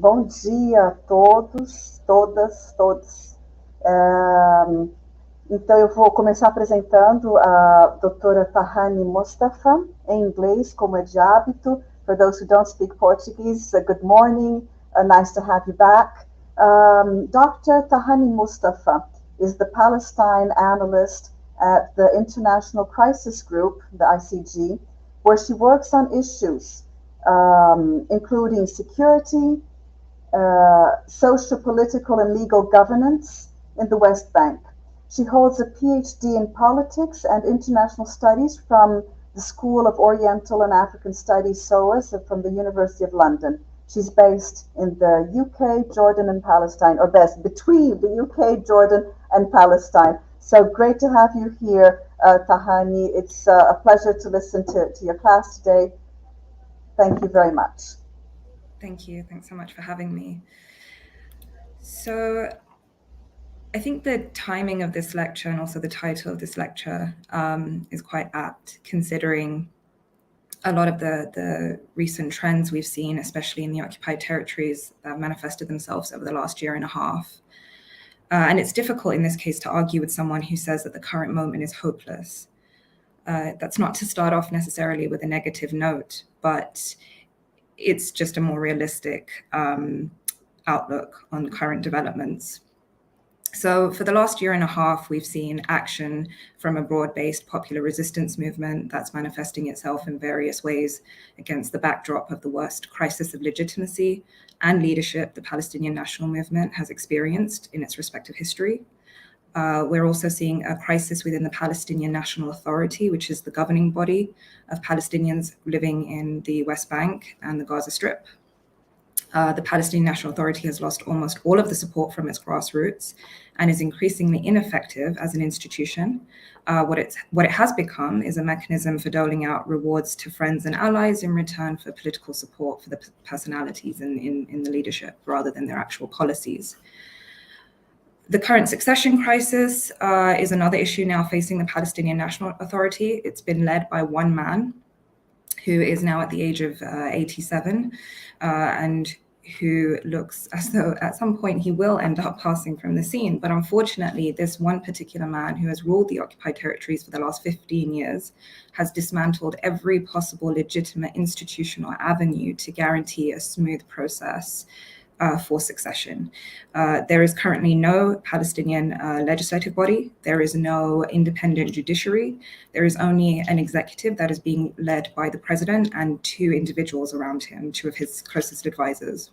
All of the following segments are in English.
Bom dia a todos, todas, todos. Então, eu vou começar apresentando a doutora Tahani Mustafa, em inglês, como é de hábito. For those who don't speak Portuguese, good morning, nice to have you back. Dr. Tahani Mustafa is the Palestine analyst at the International Crisis Group, the ICG, where she works on issues including security, social, political, and legal governance in the West Bank. She holds a PhD in politics and international studies from the School of Oriental and African Studies, SOAS, from the University of London. She's based in the UK, Jordan, and Palestine, or best, between the UK, Jordan, and Palestine. So great to have you here, Tahani. It's a pleasure to listen to your class today. Thank you very much. Thank you. Thanks so much for having me. So I think the timing of this lecture and also the title of this lecture is quite apt, considering a lot of the recent trends we've seen, especially in the occupied territories, that manifested themselves over the last year and a half. And it's difficult in this case to argue with someone who says that the current moment is hopeless. That's not to start off necessarily with a negative note, but it's just a more realistic outlook on current developments. So for the last year and a half, we've seen action from a broad-based popular resistance movement that's manifesting itself in various ways against the backdrop of the worst crisis of legitimacy and leadership the Palestinian national movement has experienced in its respective history. We're also seeing a crisis within the Palestinian National Authority, which is the governing body of Palestinians living in the West Bank and the Gaza Strip. The Palestinian National Authority has lost almost all of the support from its grassroots and is increasingly ineffective as an institution. What it has become is a mechanism for doling out rewards to friends and allies in return for political support for the personalities in the leadership rather than their actual policies. The current succession crisis is another issue now facing the Palestinian National Authority. It's been led by one man who is now at the age of 87 and who looks as though at some point he will end up passing from the scene. But unfortunately, this one particular man who has ruled the occupied territories for the last 15 years has dismantled every possible legitimate institutional avenue to guarantee a smooth process for succession. There is currently no Palestinian legislative body. There is no independent judiciary. There is only an executive that is being led by the president and two individuals around him, two of his closest advisors.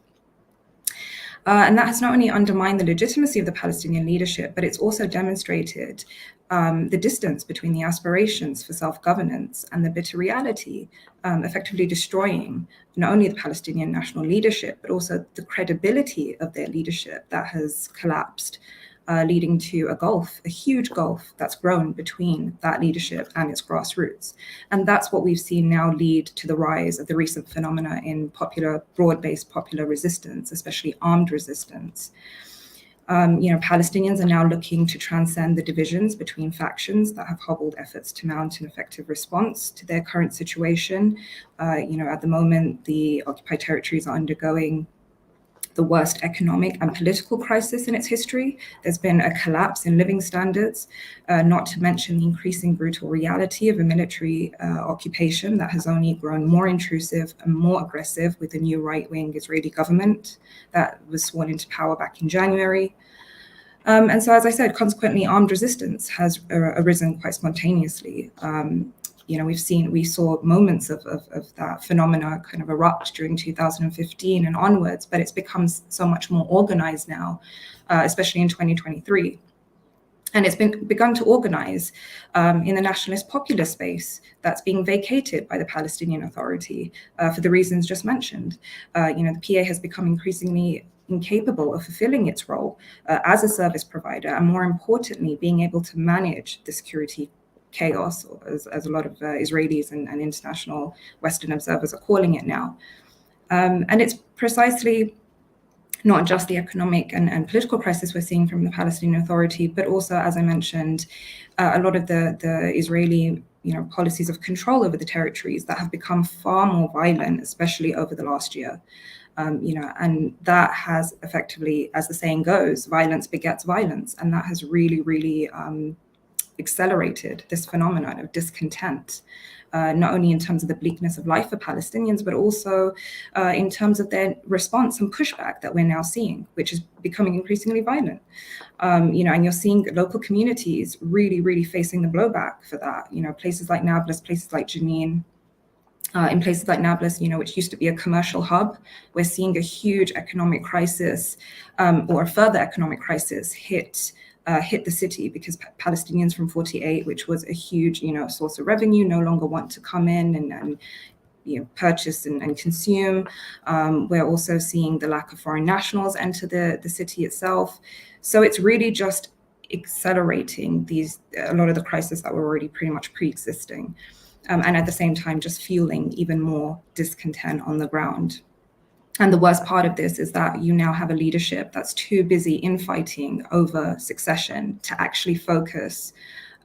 And that has not only undermined the legitimacy of the Palestinian leadership, but it's also demonstrated the distance between the aspirations for self-governance and the bitter reality, effectively destroying not only the Palestinian national leadership, but also the credibility of their leadership that has collapsed, leading to a huge gulf that's grown between that leadership and its grassroots. And that's what we've seen now lead to the rise of the recent phenomena in broad-based popular resistance, especially armed resistance. Palestinians are now looking to transcend the divisions between factions that have hobbled efforts to mount an effective response to their current situation. At the moment, the occupied territories are undergoing the worst economic and political crisis in its history. There's been a collapse in living standards, not to mention the increasing brutal reality of a military occupation that has only grown more intrusive and more aggressive with the new right-wing Israeli government that was sworn into power back in January. And so, as I said, consequently, armed resistance has arisen quite spontaneously. We saw moments of that phenomena kind of erupt during 2015 and onwards, but it's become so much more organized now, especially in 2023. And it's begun to organize in the nationalist populist space that's being vacated by the Palestinian Authority for the reasons just mentioned. The PA has become increasingly incapable of fulfilling its role as a service provider, and more importantly, being able to manage the security chaos, as a lot of Israelis and international Western observers are calling it now. And it's precisely not just the economic and political crisis we're seeing from the Palestinian Authority, but also, as I mentioned, a lot of the Israeli policies of control over the territories that have become far more violent, especially over the last year. and that has effectively, as the saying goes, violence begets violence, and that has really accelerated this phenomenon of discontent, not only in terms of the bleakness of life for Palestinians, but also in terms of their response and pushback that we're now seeing, which is becoming increasingly violent. And you're seeing local communities really facing the blowback for that. Places like Nablus, places like Jenin. In places like Nablus, which used to be a commercial hub, we're seeing a huge economic crisis, or a further economic crisis hit the city, because Palestinians from 48, which was a huge, source of revenue, no longer want to come in and purchase and consume. We're also seeing the lack of foreign nationals enter the city itself. So it's really just accelerating a lot of the crises that were already pretty much pre-existing. And at the same time, just fueling even more discontent on the ground. And the worst part of this is that you now have a leadership that's too busy infighting over succession to actually focus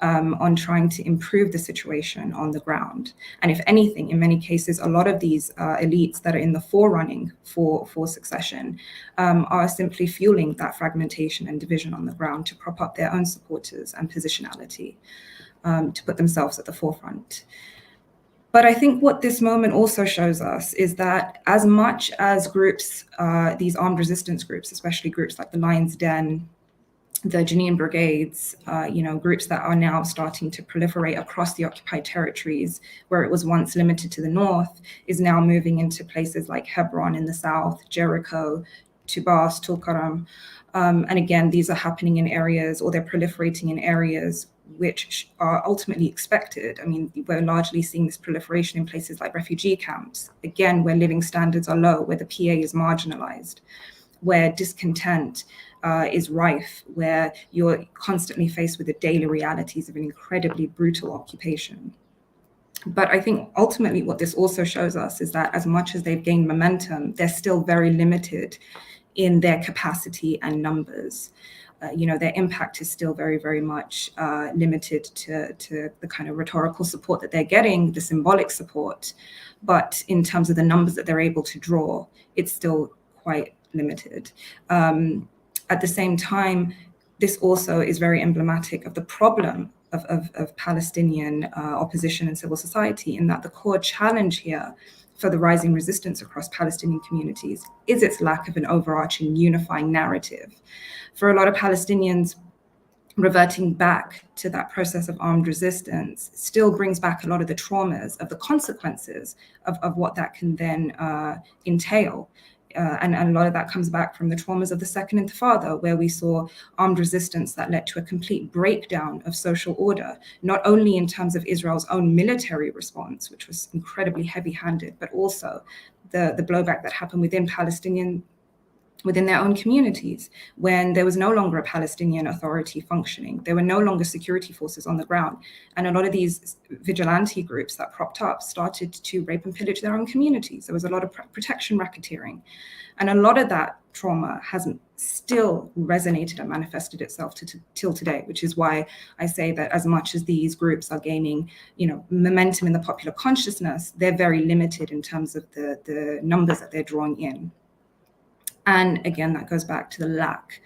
on trying to improve the situation on the ground. And if anything, in many cases, a lot of these elites that are in the forerunning for succession are simply fueling that fragmentation and division on the ground to prop up their own supporters and positionality, to put themselves at the forefront. But I think what this moment also shows us is that as much as groups, these armed resistance groups, especially groups like the Lion's Den, the Jenin Brigades, groups that are now starting to proliferate across the occupied territories, where it was once limited to the north, is now moving into places like Hebron in the south, Jericho, Tubas, Tulkarm. And again, these are happening in areas, or they're proliferating in areas which are ultimately expected. I mean, we're largely seeing this proliferation in places like refugee camps, again, where living standards are low, where the PA is marginalized, where discontent is rife, where you're constantly faced with the daily realities of an incredibly brutal occupation. But I think ultimately what this also shows us is that as much as they've gained momentum, they're still very limited in their capacity and numbers. Their impact is still very much limited to the kind of rhetorical support that they're getting, the symbolic support. But in terms of the numbers that they're able to draw, it's still quite limited. At the same time, this also is very emblematic of the problem of Palestinian opposition and civil society, in that the core challenge here for the rising resistance across Palestinian communities is its lack of an overarching unifying narrative. For a lot of Palestinians, reverting back to that process of armed resistance still brings back a lot of the traumas of the consequences of what that can then entail. And a lot of that comes back from the traumas of the Second Intifada, where we saw armed resistance that led to a complete breakdown of social order, not only in terms of Israel's own military response, which was incredibly heavy-handed, but also the blowback that happened within their own communities, when there was no longer a Palestinian authority functioning. There were no longer security forces on the ground. And a lot of these vigilante groups that propped up started to rape and pillage their own communities. There was a lot of protection racketeering. And a lot of that trauma hasn't still resonated and manifested itself till today, which is why I say that as much as these groups are gaining, momentum in the popular consciousness, they're very limited in terms of the numbers that they're drawing in. And again, that goes back to the lack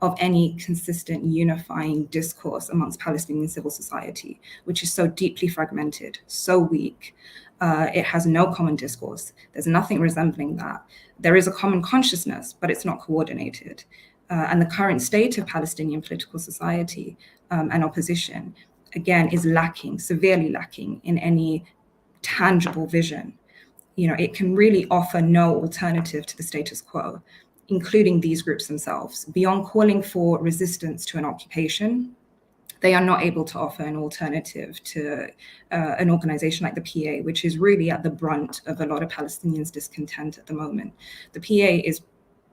of any consistent unifying discourse amongst Palestinian civil society, which is so deeply fragmented, so weak. It has no common discourse. There's nothing resembling that. There is a common consciousness, but it's not coordinated. And the current state of Palestinian political society and opposition, again, is lacking, severely lacking in any tangible vision. It can really offer no alternative to the status quo, including these groups themselves. Beyond calling for resistance to an occupation, they are not able to offer an alternative to an organization like the PA, which is really at the brunt of a lot of Palestinians' discontent at the moment. The PA is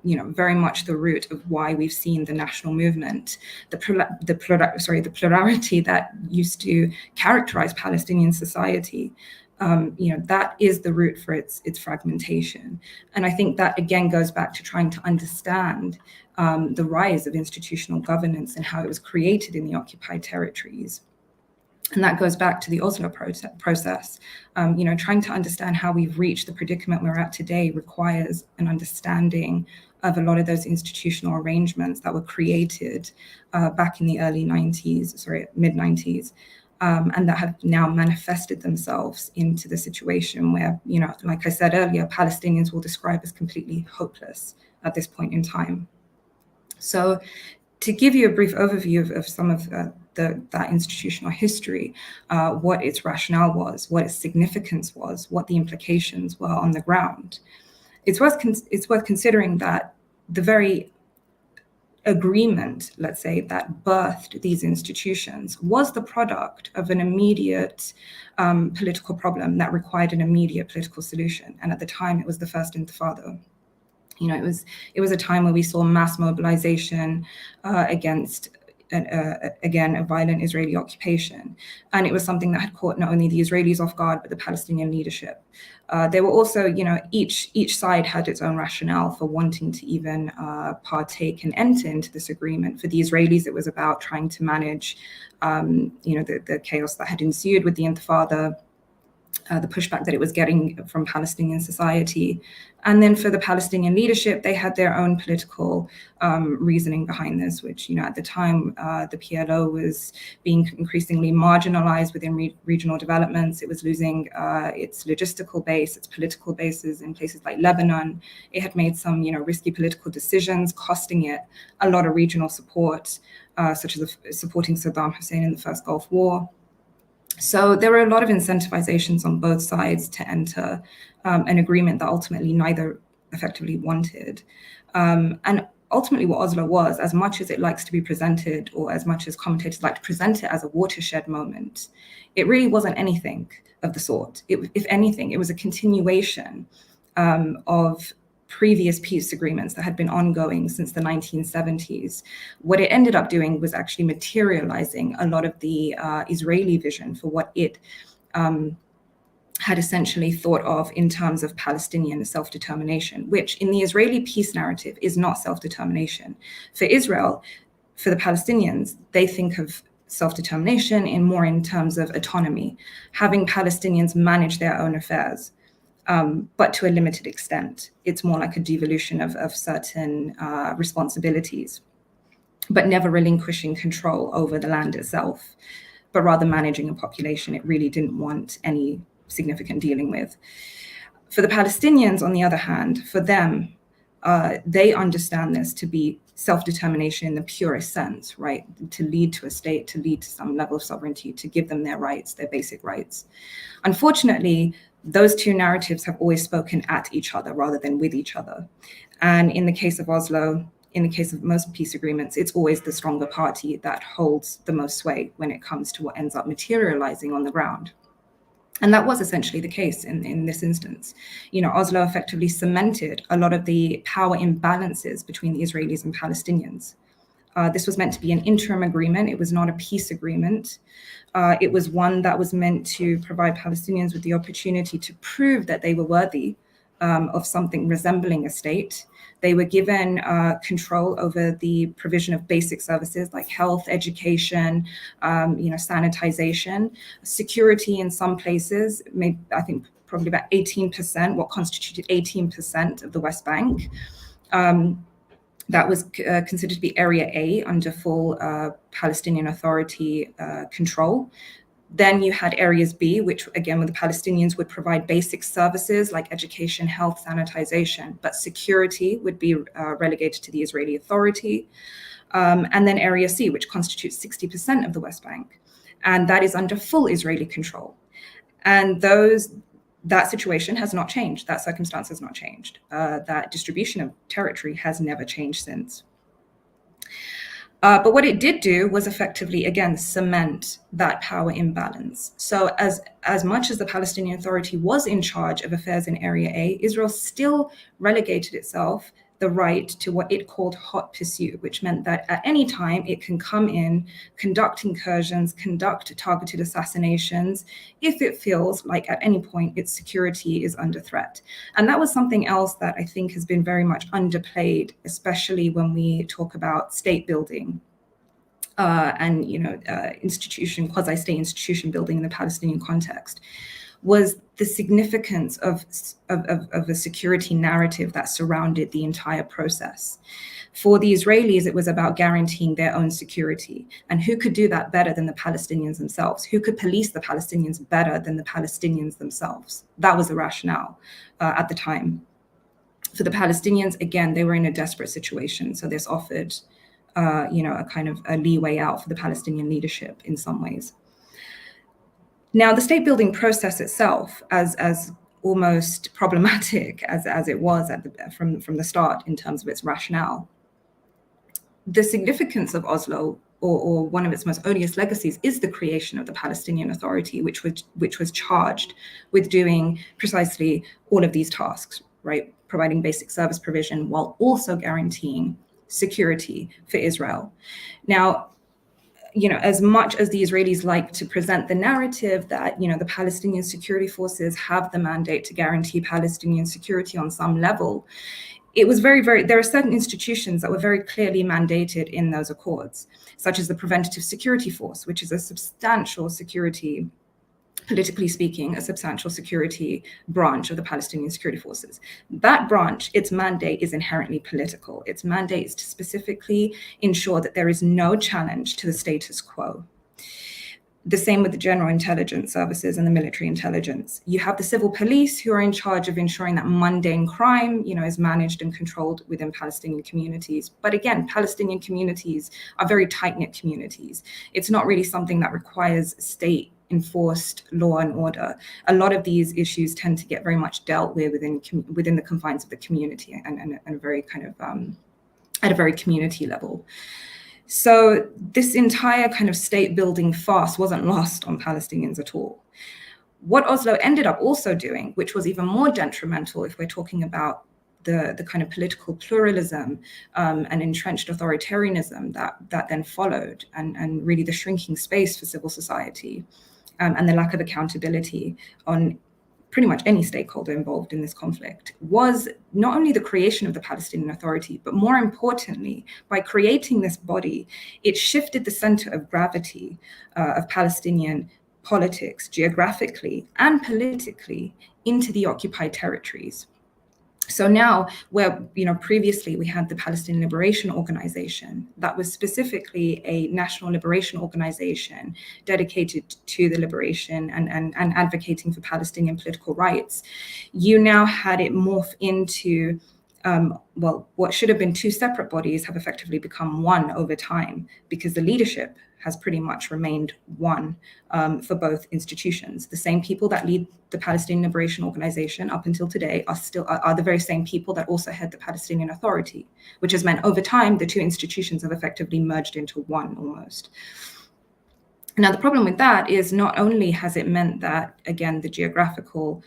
very much the root of why we've seen the national movement, the plurality that used to characterize Palestinian society. That is the root for its fragmentation. And I think that again goes back to trying to understand the rise of institutional governance and how it was created in the occupied territories. And that goes back to the Oslo process. Trying to understand how we've reached the predicament we're at today requires an understanding of a lot of those institutional arrangements that were created back in the mid-90s, and that have now manifested themselves into the situation where, like I said earlier, Palestinians will describe as completely hopeless at this point in time. So to give you a brief overview of some of that institutional history, what its rationale was, what its significance was, what the implications were on the ground, it's worth considering that the very agreement, let's say, that birthed these institutions was the product of an immediate political problem that required an immediate political solution. And at the time, it was the First Intifada. It was a time where we saw mass mobilization against, again, a violent Israeli occupation. And it was something that had caught not only the Israelis off guard, but the Palestinian leadership. There were also, each side had its own rationale for wanting to even partake and enter into this agreement. For the Israelis, it was about trying to manage, the chaos that had ensued with the Intifada, the pushback that it was getting from Palestinian society. And then for the Palestinian leadership, they had their own political reasoning behind this, which, at the time, the PLO was being increasingly marginalized within regional developments. It was losing its logistical base, its political bases in places like Lebanon. It had made some, risky political decisions, costing it a lot of regional support, such as supporting Saddam Hussein in the First Gulf War. So there were a lot of incentivizations on both sides to enter an agreement that ultimately neither effectively wanted. And ultimately what Oslo was, as much as it likes to be presented, or as much as commentators like to present it as a watershed moment, it really wasn't anything of the sort. If anything, it was a continuation of previous peace agreements that had been ongoing since the 1970s. What it ended up doing was actually materializing a lot of the Israeli vision for what it had essentially thought of in terms of Palestinian self-determination, which in the Israeli peace narrative is not self-determination. For Israel, for the Palestinians, they think of self-determination in terms of autonomy, having Palestinians manage their own affairs. But to a limited extent. It's more like a devolution of certain responsibilities, but never relinquishing control over the land itself, but rather managing a population it really didn't want any significant dealing with. For the Palestinians, on the other hand, for them, they understand this to be self-determination in the purest sense, right? To lead to a state, to lead to some level of sovereignty, to give them their rights, their basic rights. Unfortunately, those two narratives have always spoken at each other rather than with each other. And in the case of Oslo, in the case of most peace agreements, it's always the stronger party that holds the most sway when it comes to what ends up materializing on the ground. And that was essentially the case in this instance. Oslo effectively cemented a lot of the power imbalances between the Israelis and Palestinians. This was meant to be an interim agreement. It was not a peace agreement. It was one that was meant to provide Palestinians with the opportunity to prove that they were worthy of something resembling a state. They were given control over the provision of basic services like health, education, sanitization, security in some places, I think probably about 18%, what constituted 18% of the West Bank. That was considered to be Area A under full Palestinian Authority control. Then you had areas B, which again, where the Palestinians would provide basic services like education, health, sanitization, but security would be relegated to the Israeli Authority. And then area C, which constitutes 60% of the West Bank. And that is under full Israeli control. And that situation has not changed. That circumstance has not changed. That distribution of territory has never changed since. But what it did do was effectively, again, cement that power imbalance. So as much as the Palestinian Authority was in charge of affairs in Area A, Israel still relegated itself the right to what it called hot pursuit, which meant that at any time it can come in, conduct incursions, conduct targeted assassinations, if it feels like at any point its security is under threat. And that was something else that I think has been very much underplayed, especially when we talk about state building. and quasi-state institution building in the Palestinian context, was the significance of a security narrative that surrounded the entire process. For the Israelis, it was about guaranteeing their own security. And who could do that better than the Palestinians themselves? Who could police the Palestinians better than the Palestinians themselves? That was the rationale at the time. For the Palestinians, again, they were in a desperate situation. So this offered, a kind of a leeway out for the Palestinian leadership in some ways. Now, the state building process itself, as almost problematic as it was from the start in terms of its rationale, the significance of Oslo, or one of its most odious legacies, is the creation of the Palestinian Authority, which was charged with doing precisely all of these tasks, right? Providing basic service provision while also guaranteeing security for Israel. Now, as much as the Israelis like to present the narrative that, the Palestinian security forces have the mandate to guarantee Palestinian security on some level, it was there are certain institutions that were very clearly mandated in those accords, such as the Preventative Security Force, which is a substantial security, politically speaking, a substantial security branch of the Palestinian security forces. That branch, its mandate is inherently political. Its mandate is to specifically ensure that there is no challenge to the status quo. The same with the general intelligence services and the military intelligence. You have the civil police who are in charge of ensuring that mundane crime, is managed and controlled within Palestinian communities. But again, Palestinian communities are very tight-knit communities. It's not really something that requires state enforced law and order. A lot of these issues tend to get very much dealt with within the confines of the community and a very kind of at a very community level. So this entire kind of state building farce wasn't lost on Palestinians at all. What Oslo ended up also doing, which was even more detrimental if we're talking about the kind of political pluralism and entrenched authoritarianism that then followed, and really the shrinking space for civil society, and the lack of accountability on pretty much any stakeholder involved in this conflict, was not only the creation of the Palestinian Authority, but more importantly, by creating this body, it shifted the center of gravity of Palestinian politics geographically and politically into the occupied territories. So now, where previously we had the Palestinian Liberation Organization, that was specifically a national liberation organization dedicated to the liberation and advocating for Palestinian political rights, you now had it morph into what should have been two separate bodies have effectively become one over time, because the leadership has pretty much remained one for both institutions. The same people that lead the Palestinian Liberation Organization up until today are the very same people that also head the Palestinian Authority, which has meant over time the two institutions have effectively merged into one almost. Now, the problem with that is not only has it meant that, again, the geographical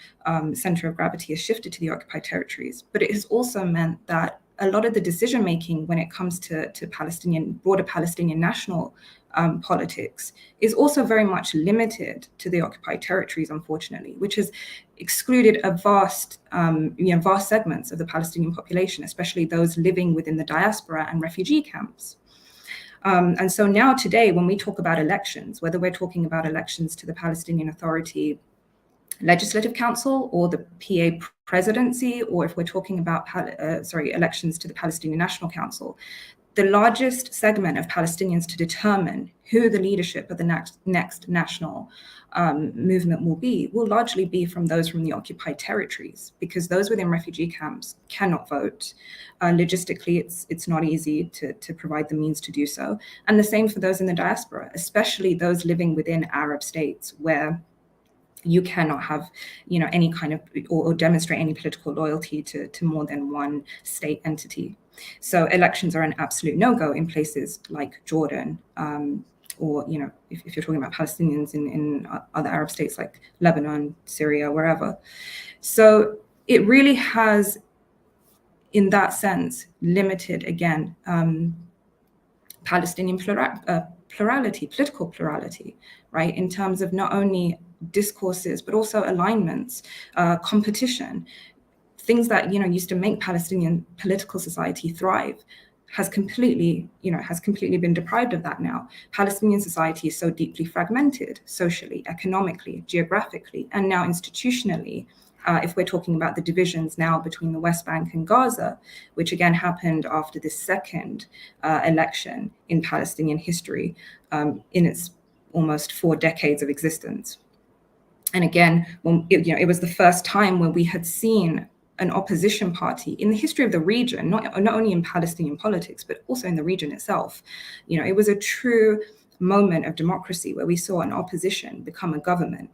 center of gravity has shifted to the occupied territories, but it has also meant that a lot of the decision-making when it comes to broader Palestinian national politics is also very much limited to the occupied territories, unfortunately, which has excluded a vast segments of the Palestinian population, especially those living within the diaspora and refugee camps. And so now today, when we talk about elections, whether we're talking about elections to the Palestinian Authority Legislative Council or the PA presidency, or if we're talking about elections to the Palestinian National Council, the largest segment of Palestinians to determine who the leadership of the next national movement will largely be from those from the occupied territories, because those within refugee camps cannot vote. Logistically, it's not easy to provide the means to do so. And the same for those in the diaspora, especially those living within Arab states, where you cannot have, any kind of or demonstrate any political loyalty to more than one state entity. So elections are an absolute no-go in places like Jordan, or if you're talking about Palestinians in other Arab states like Lebanon, Syria, wherever. So it really has, in that sense, limited again Palestinian plurality, political plurality, right? In terms of not only discourses, but also alignments, competition, things that used to make Palestinian political society thrive. has completely been deprived of that now. Palestinian society is so deeply fragmented socially, economically, geographically, and now institutionally. If we're talking about the divisions now between the West Bank and Gaza, which again happened after the second election in Palestinian history in its almost 4 decades of existence. And again, it was the first time when we had seen an opposition party in the history of the region, not only in Palestinian politics, but also in the region itself. It was a true moment of democracy where we saw an opposition become a government.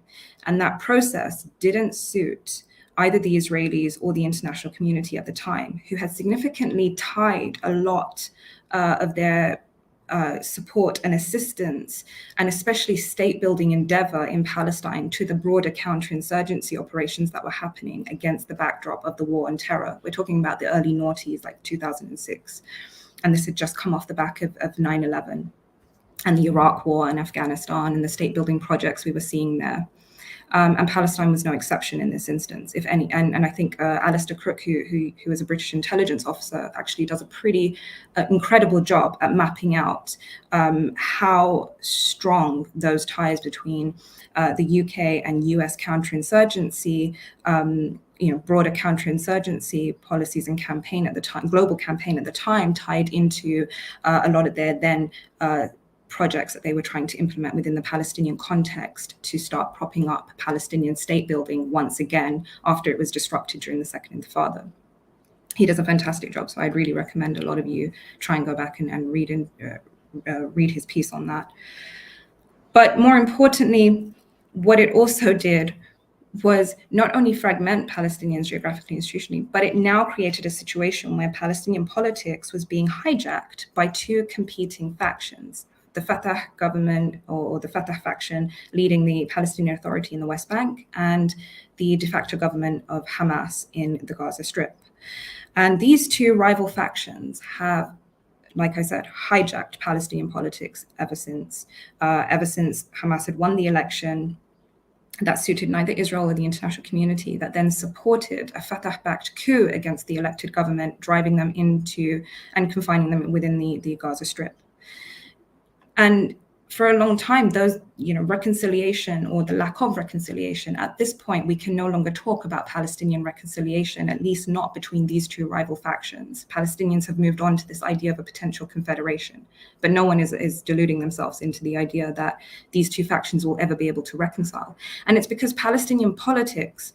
And that process didn't suit either the Israelis or the international community at the time, who had significantly tied a lot of their support and assistance, and especially state-building endeavor in Palestine, to the broader counterinsurgency operations that were happening against the backdrop of the war on terror. We're talking about the early noughties, like 2006. And this had just come off the back of 9/11 and the Iraq war and Afghanistan and the state-building projects we were seeing there. And Palestine was no exception in this instance, if any. And I think Alistair Crook, who is a British intelligence officer, actually does a pretty incredible job at mapping out how strong those ties between the UK and US counterinsurgency, broader counterinsurgency policies and campaign at the time, global campaign at the time, tied into a lot of their then projects that they were trying to implement within the Palestinian context to start propping up Palestinian state building once again after it was disrupted during the Second Intifada. He does a fantastic job, so I'd really recommend a lot of you try and go back and read his piece on that. But more importantly, what it also did was not only fragment Palestinians geographically and institutionally, but it now created a situation where Palestinian politics was being hijacked by 2 competing factions. The Fatah government, or the Fatah faction, leading the Palestinian Authority in the West Bank, and the de facto government of Hamas in the Gaza Strip. And these 2 rival factions have, like I said, hijacked Palestinian politics ever since Hamas had won the election that suited neither Israel or the international community, that then supported a Fatah-backed coup against the elected government, driving them into and confining them within the Gaza Strip. And for a long time, those, reconciliation, or the lack of reconciliation, at this point, we can no longer talk about Palestinian reconciliation, at least not between these 2 rival factions. Palestinians have moved on to this idea of a potential confederation, but no one is deluding themselves into the idea that these 2 factions will ever be able to reconcile. And it's because Palestinian politics,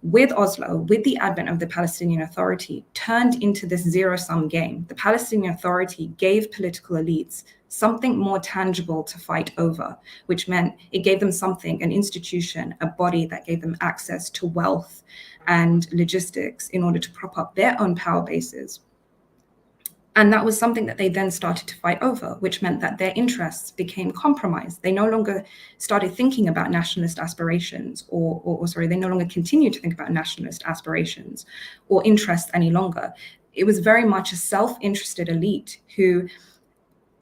with Oslo, with the advent of the Palestinian Authority, turned into this zero-sum game. The Palestinian Authority gave political elites something more tangible to fight over, which meant it gave them something, an institution, a body that gave them access to wealth and logistics in order to prop up their own power bases. And that was something that they then started to fight over, which meant that their interests became compromised. They no longer started thinking about nationalist aspirations, they no longer continued to think about nationalist aspirations or interests any longer. It was very much a self-interested elite who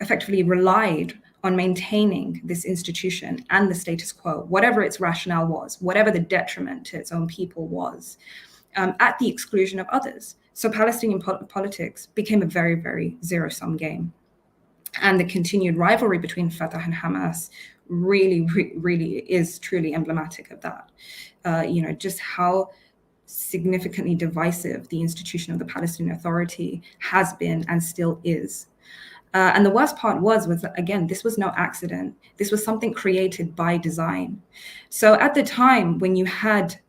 effectively relied on maintaining this institution and the status quo, whatever its rationale was, whatever the detriment to its own people was, at the exclusion of others. So Palestinian politics became a very, very zero-sum game. And the continued rivalry between Fatah and Hamas really is truly emblematic of that. Just how significantly divisive the institution of the Palestinian Authority has been and still is. And the worst part was that, again, this was no accident. This was something created by design. So at the time when you had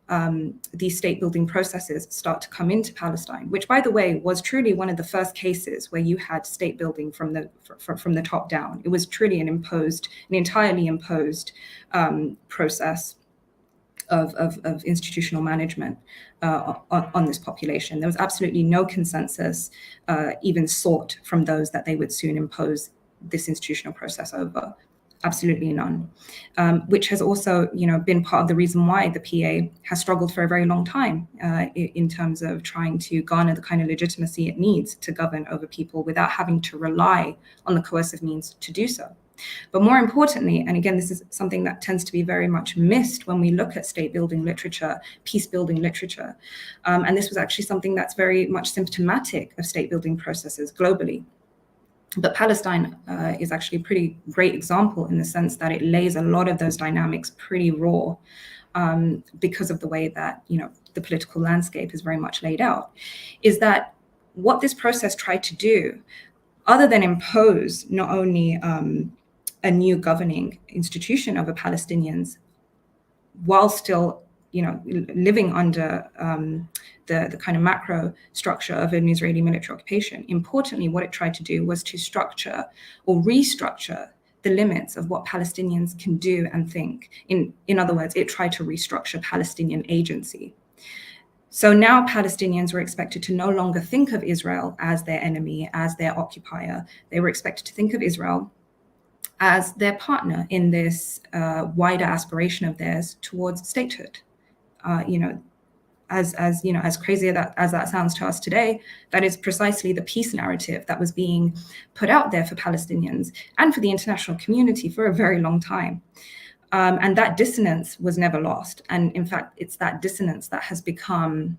these state-building processes start to come into Palestine, which, by the way, was truly one of the first cases where you had state-building from the top down. It was truly an entirely imposed process of institutional management on this population. There was absolutely no consensus even sought from those that they would soon impose this institutional process over. Absolutely none, which has also, been part of the reason why the PA has struggled for a very long time in terms of trying to garner the kind of legitimacy it needs to govern over people without having to rely on the coercive means to do so. But more importantly, and again, this is something that tends to be very much missed when we look at state-building literature, peace-building literature, and this was actually something that's very much symptomatic of state-building processes globally. But Palestine is actually a pretty great example in the sense that it lays a lot of those dynamics pretty raw, because of the way that, the political landscape is very much laid out, is that what this process tried to do, other than impose not only a new governing institution over Palestinians, while still, living under the kind of macro structure of an Israeli military occupation. Importantly, what it tried to do was to structure or restructure the limits of what Palestinians can do and think. In other words, it tried to restructure Palestinian agency. So now Palestinians were expected to no longer think of Israel as their enemy, as their occupier. They were expected to think of Israel as their partner in this wider aspiration of theirs towards statehood. As crazy as that sounds to us today, that is precisely the peace narrative that was being put out there for Palestinians and for the international community for a very long time. And that dissonance was never lost. And in fact, it's that dissonance that has become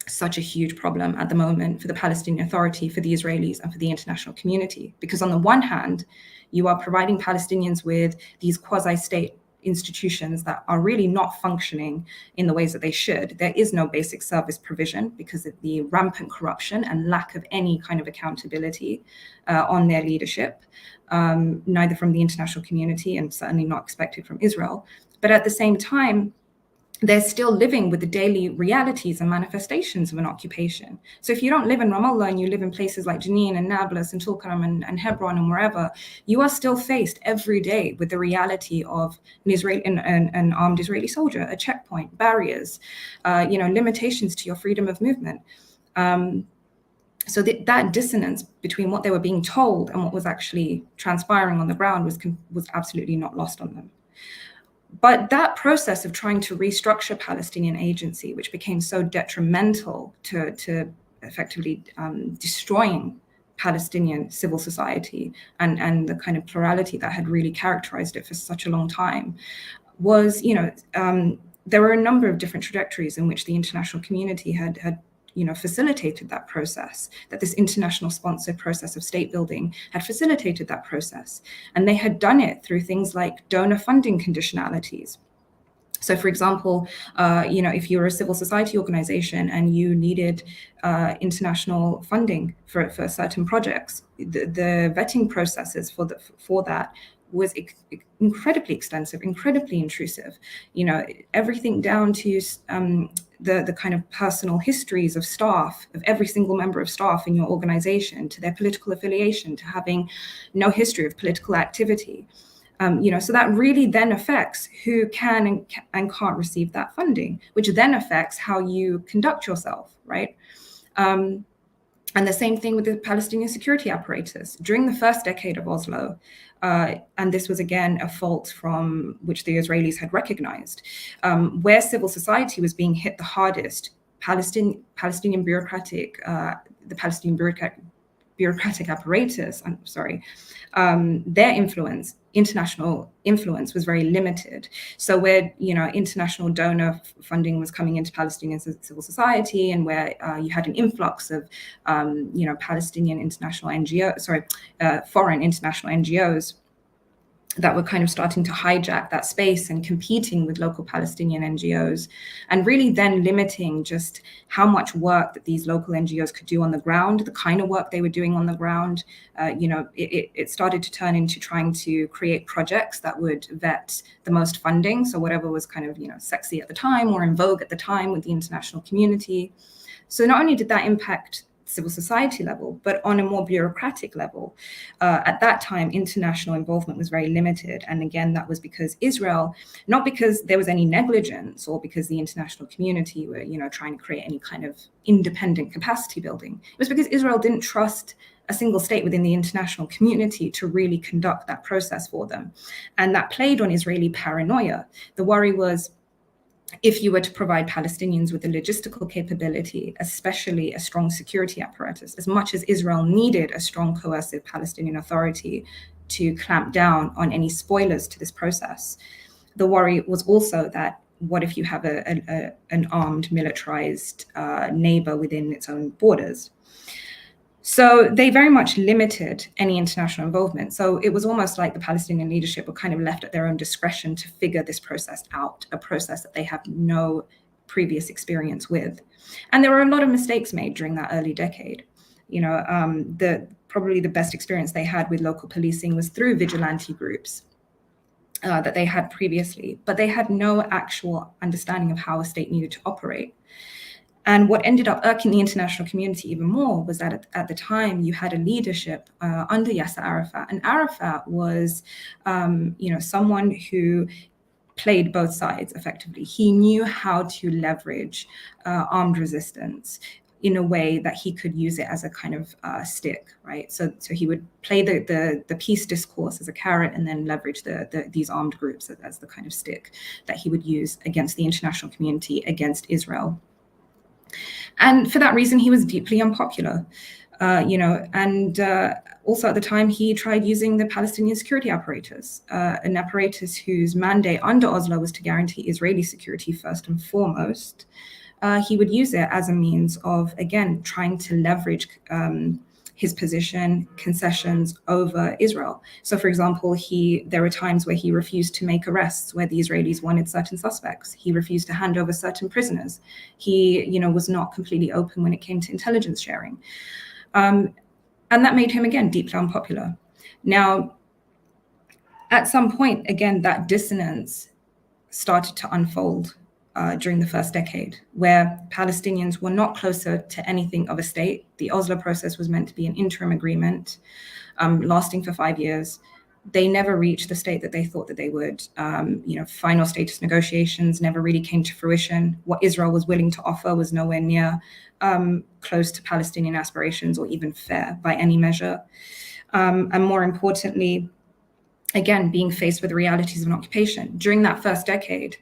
such a huge problem at the moment for the Palestinian Authority, for the Israelis, and for the international community. Because on the one hand, you are providing Palestinians with these quasi-state institutions that are really not functioning in the ways that they should. There is no basic service provision because of the rampant corruption and lack of any kind of accountability on their leadership, neither from the international community and certainly not expected from Israel. But at the same time, they're still living with the daily realities and manifestations of an occupation. So if you don't live in Ramallah and you live in places like Jenin and Nablus and Tulkarm and Hebron and wherever, you are still faced every day with the reality of an armed Israeli soldier, a checkpoint, barriers, limitations to your freedom of movement. So that dissonance between what they were being told and what was actually transpiring on the ground was absolutely not lost on them. But that process of trying to restructure Palestinian agency, which became so detrimental to effectively destroying Palestinian civil society and the kind of plurality that had really characterized it for such a long time, was, there were a number of different trajectories in which the international community had facilitated that process, that this international sponsored process of state building had facilitated that process. And they had done it through things like donor funding conditionalities. So for example, if you're a civil society organization and you needed international funding for certain projects, the vetting processes for that was incredibly extensive, incredibly intrusive. Everything down to the kind of personal histories of staff, of every single member of staff in your organization, to their political affiliation, to having no history of political activity. So that really then affects who can and can't receive that funding, which then affects how you conduct yourself, right? And the same thing with the Palestinian security apparatus. During the first decade of Oslo, and this was again a fault from which the Israelis had recognized, where civil society was being hit the hardest, the Palestinian bureaucratic apparatus, their international influence was very limited. So where, international donor funding was coming into Palestinian civil society, and where you had an influx of, Palestinian international foreign international NGOs that were kind of starting to hijack that space and competing with local Palestinian NGOs, and really then limiting just how much work that these local NGOs could do on the ground, the kind of work they were doing on the ground. It started to turn into trying to create projects that would vet the most funding. So whatever was kind of, sexy at the time or in vogue at the time with the international community. So not only did that impact civil society level, but on a more bureaucratic level. At that time, international involvement was very limited. And again, that was because Israel, not because there was any negligence or because the international community were, trying to create any kind of independent capacity building. It was because Israel didn't trust a single state within the international community to really conduct that process for them. And that played on Israeli paranoia. The worry was, if you were to provide Palestinians with the logistical capability, especially a strong security apparatus, as much as Israel needed a strong coercive Palestinian Authority to clamp down on any spoilers to this process, the worry was also that what if you have an armed, militarized neighbor within its own borders? So they very much limited any international involvement. So it was almost like the Palestinian leadership were kind of left at their own discretion to figure this process out, a process that they have no previous experience with. And there were a lot of mistakes made during that early decade. Probably the best experience they had with local policing was through vigilante groups that they had previously, but they had no actual understanding of how a state needed to operate. And what ended up irking the international community even more was that at the time you had a leadership under Yasser Arafat, and Arafat was, someone who played both sides effectively. He knew how to leverage armed resistance in a way that he could use it as a kind of stick, right? So he would play the peace discourse as a carrot and then leverage these armed groups as the kind of stick that he would use against the international community, against Israel. And for that reason, he was deeply unpopular, and also at the time, he tried using the Palestinian security apparatus, an apparatus whose mandate under Oslo was to guarantee Israeli security first and foremost. He would use it as a means of, again, trying to leverage his position, concessions over Israel. So, for example, there were times where he refused to make arrests where the Israelis wanted certain suspects. He refused to hand over certain prisoners. He, was not completely open when it came to intelligence sharing. And that made him, again, deeply unpopular. Now, at some point, again, that dissonance started to unfold during the first decade, where Palestinians were not closer to anything of a state. The Oslo process was meant to be an interim agreement lasting for 5 years. They never reached the state that they thought that they would. Final status negotiations never really came to fruition. What Israel was willing to offer was nowhere near close to Palestinian aspirations or even fair by any measure. And more importantly, again, being faced with the realities of an occupation. During that first decade,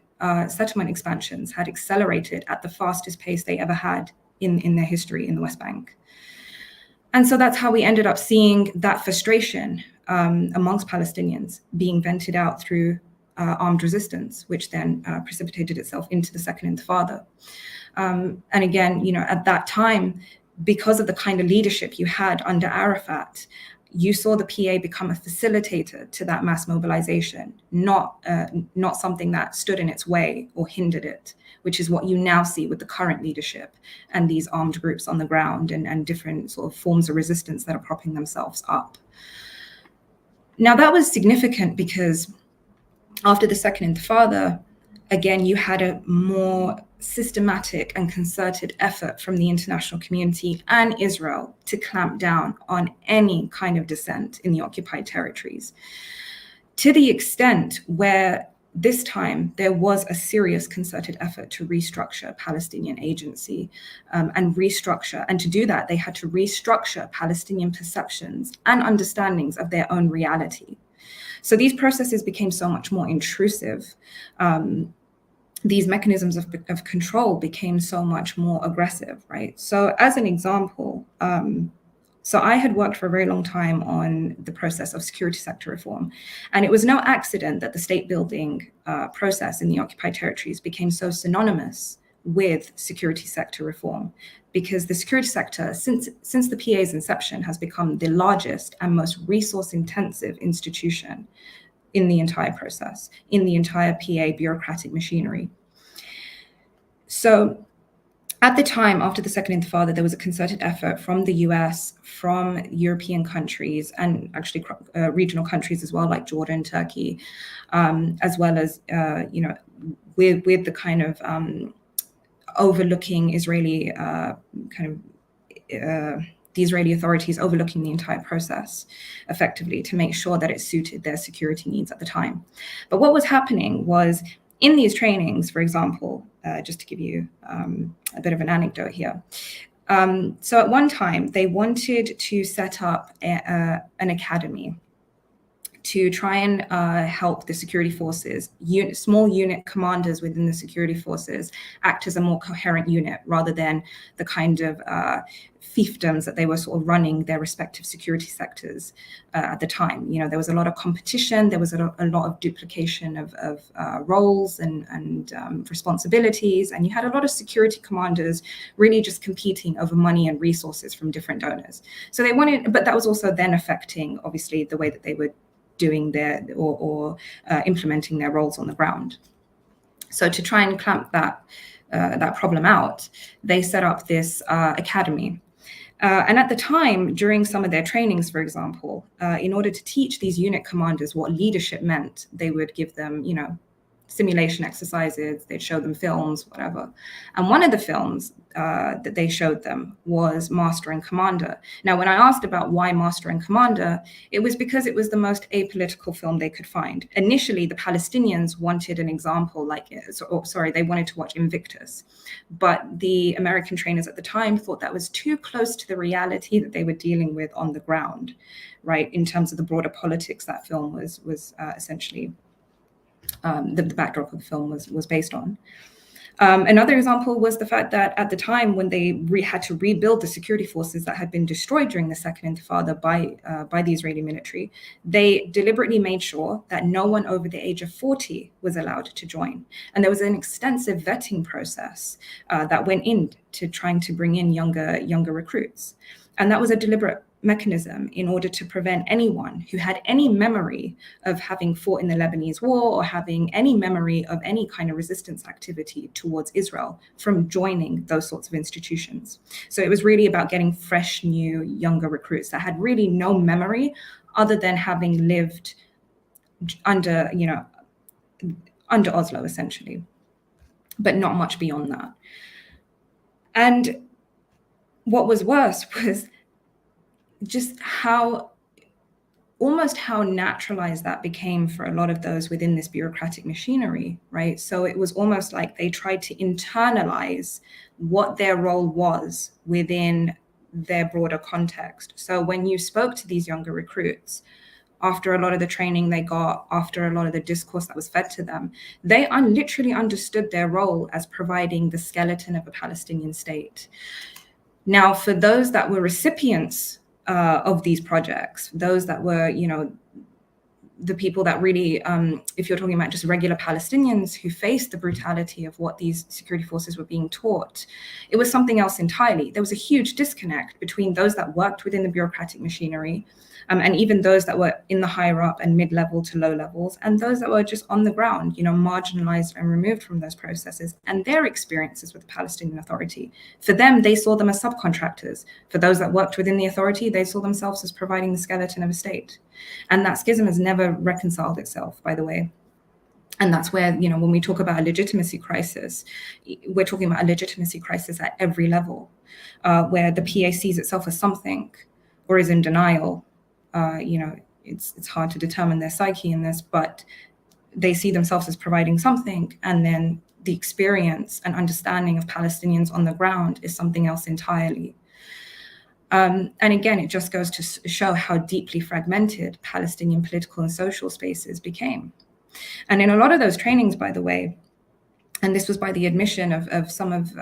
settlement expansions had accelerated at the fastest pace they ever had in their history in the West Bank. And so that's how we ended up seeing that frustration amongst Palestinians being vented out through armed resistance, which then precipitated itself into the Second Intifada. And again, at that time, because of the kind of leadership you had under Arafat, you saw the PA become a facilitator to that mass mobilization, not something that stood in its way or hindered it, which is what you now see with the current leadership and these armed groups on the ground and different sort of forms of resistance that are propping themselves up. Now, that was significant because after the Second Intifada, again, you had a more systematic and concerted effort from the international community and Israel to clamp down on any kind of dissent in the occupied territories, to the extent where this time there was a serious concerted effort to restructure Palestinian agency and restructure. And to do that, they had to restructure Palestinian perceptions and understandings of their own reality. So these processes became so much more intrusive. These mechanisms of control became so much more aggressive, right? So as an example, so I had worked for a very long time on the process of security sector reform, and it was no accident that the state building process in the occupied territories became so synonymous with security sector reform, because the security sector, since the PA's inception, has become the largest and most resource-intensive institution in the entire process, in the entire PA bureaucratic machinery. So at the time, after the Second Intifada, there was a concerted effort from the US, from European countries, and actually regional countries as well, like Jordan, Turkey, as well as, with the kind of overlooking Israeli the Israeli authorities overlooking the entire process effectively to make sure that it suited their security needs at the time. But what was happening was in these trainings, for example, just to give you a bit of an anecdote here. So at one time, they wanted to set up an academy to try and help the security forces, small unit commanders within the security forces, act as a more coherent unit rather than the kind of fiefdoms that they were sort of running their respective security sectors at the time. You know, there was a lot of competition, there was a lot of duplication of roles and responsibilities, and you had a lot of security commanders really just competing over money and resources from different donors. So they wanted, but that was also then affecting, obviously, the way that they were doing their or implementing their roles on the ground. So to try and clamp that problem out, they set up this academy. And at the time, during some of their trainings, for example, in order to teach these unit commanders what leadership meant, they would give them, you know, simulation exercises, they'd show them films, whatever. And one of the films that they showed them was Master and Commander. Now, when I asked about why Master and Commander, it was because it was the most apolitical film they could find. Initially, the Palestinians wanted an example like it, they wanted to watch Invictus. But the American trainers at the time thought that was too close to the reality that they were dealing with on the ground, right? In terms of the broader politics that film was essentially the backdrop of the film was based on. Another example was the fact that at the time when they had to rebuild the security forces that had been destroyed during the Second Intifada by the Israeli military, they deliberately made sure that no one over the age of 40 was allowed to join. And there was an extensive vetting process that went into trying to bring in younger recruits. And that was a deliberate mechanism in order to prevent anyone who had any memory of having fought in the Lebanese war or having any memory of any kind of resistance activity towards Israel from joining those sorts of institutions. So it was really about getting fresh, new, younger recruits that had really no memory other than having lived under Oslo, essentially, but not much beyond that. And what was worse was just how naturalized that became for a lot of those within this bureaucratic machinery, right? So it was almost like they tried to internalize what their role was within their broader context. So when you spoke to these younger recruits, after a lot of the training they got, after a lot of the discourse that was fed to them, they literally understood their role as providing the skeleton of a Palestinian state. Now, for those that were recipients of these projects, those that were, the people that really, if you're talking about just regular Palestinians who faced the brutality of what these security forces were being taught, it was something else entirely. There was a huge disconnect between those that worked within the bureaucratic machinery and even those that were in the higher up and mid-level to low levels, and those that were just on the ground, marginalized and removed from those processes and their experiences with the Palestinian Authority. For them, they saw them as subcontractors. For those that worked within the authority, they saw themselves as providing the skeleton of a state. And that schism has never reconciled itself, by the way. And that's where, when we talk about a legitimacy crisis, we're talking about a legitimacy crisis at every level, where the PA sees itself as something or is in denial. It's hard to determine their psyche in this, but they see themselves as providing something, and then the experience and understanding of Palestinians on the ground is something else entirely. And again, it just goes to show how deeply fragmented Palestinian political and social spaces became. And in a lot of those trainings, by the way, and this was by the admission of some of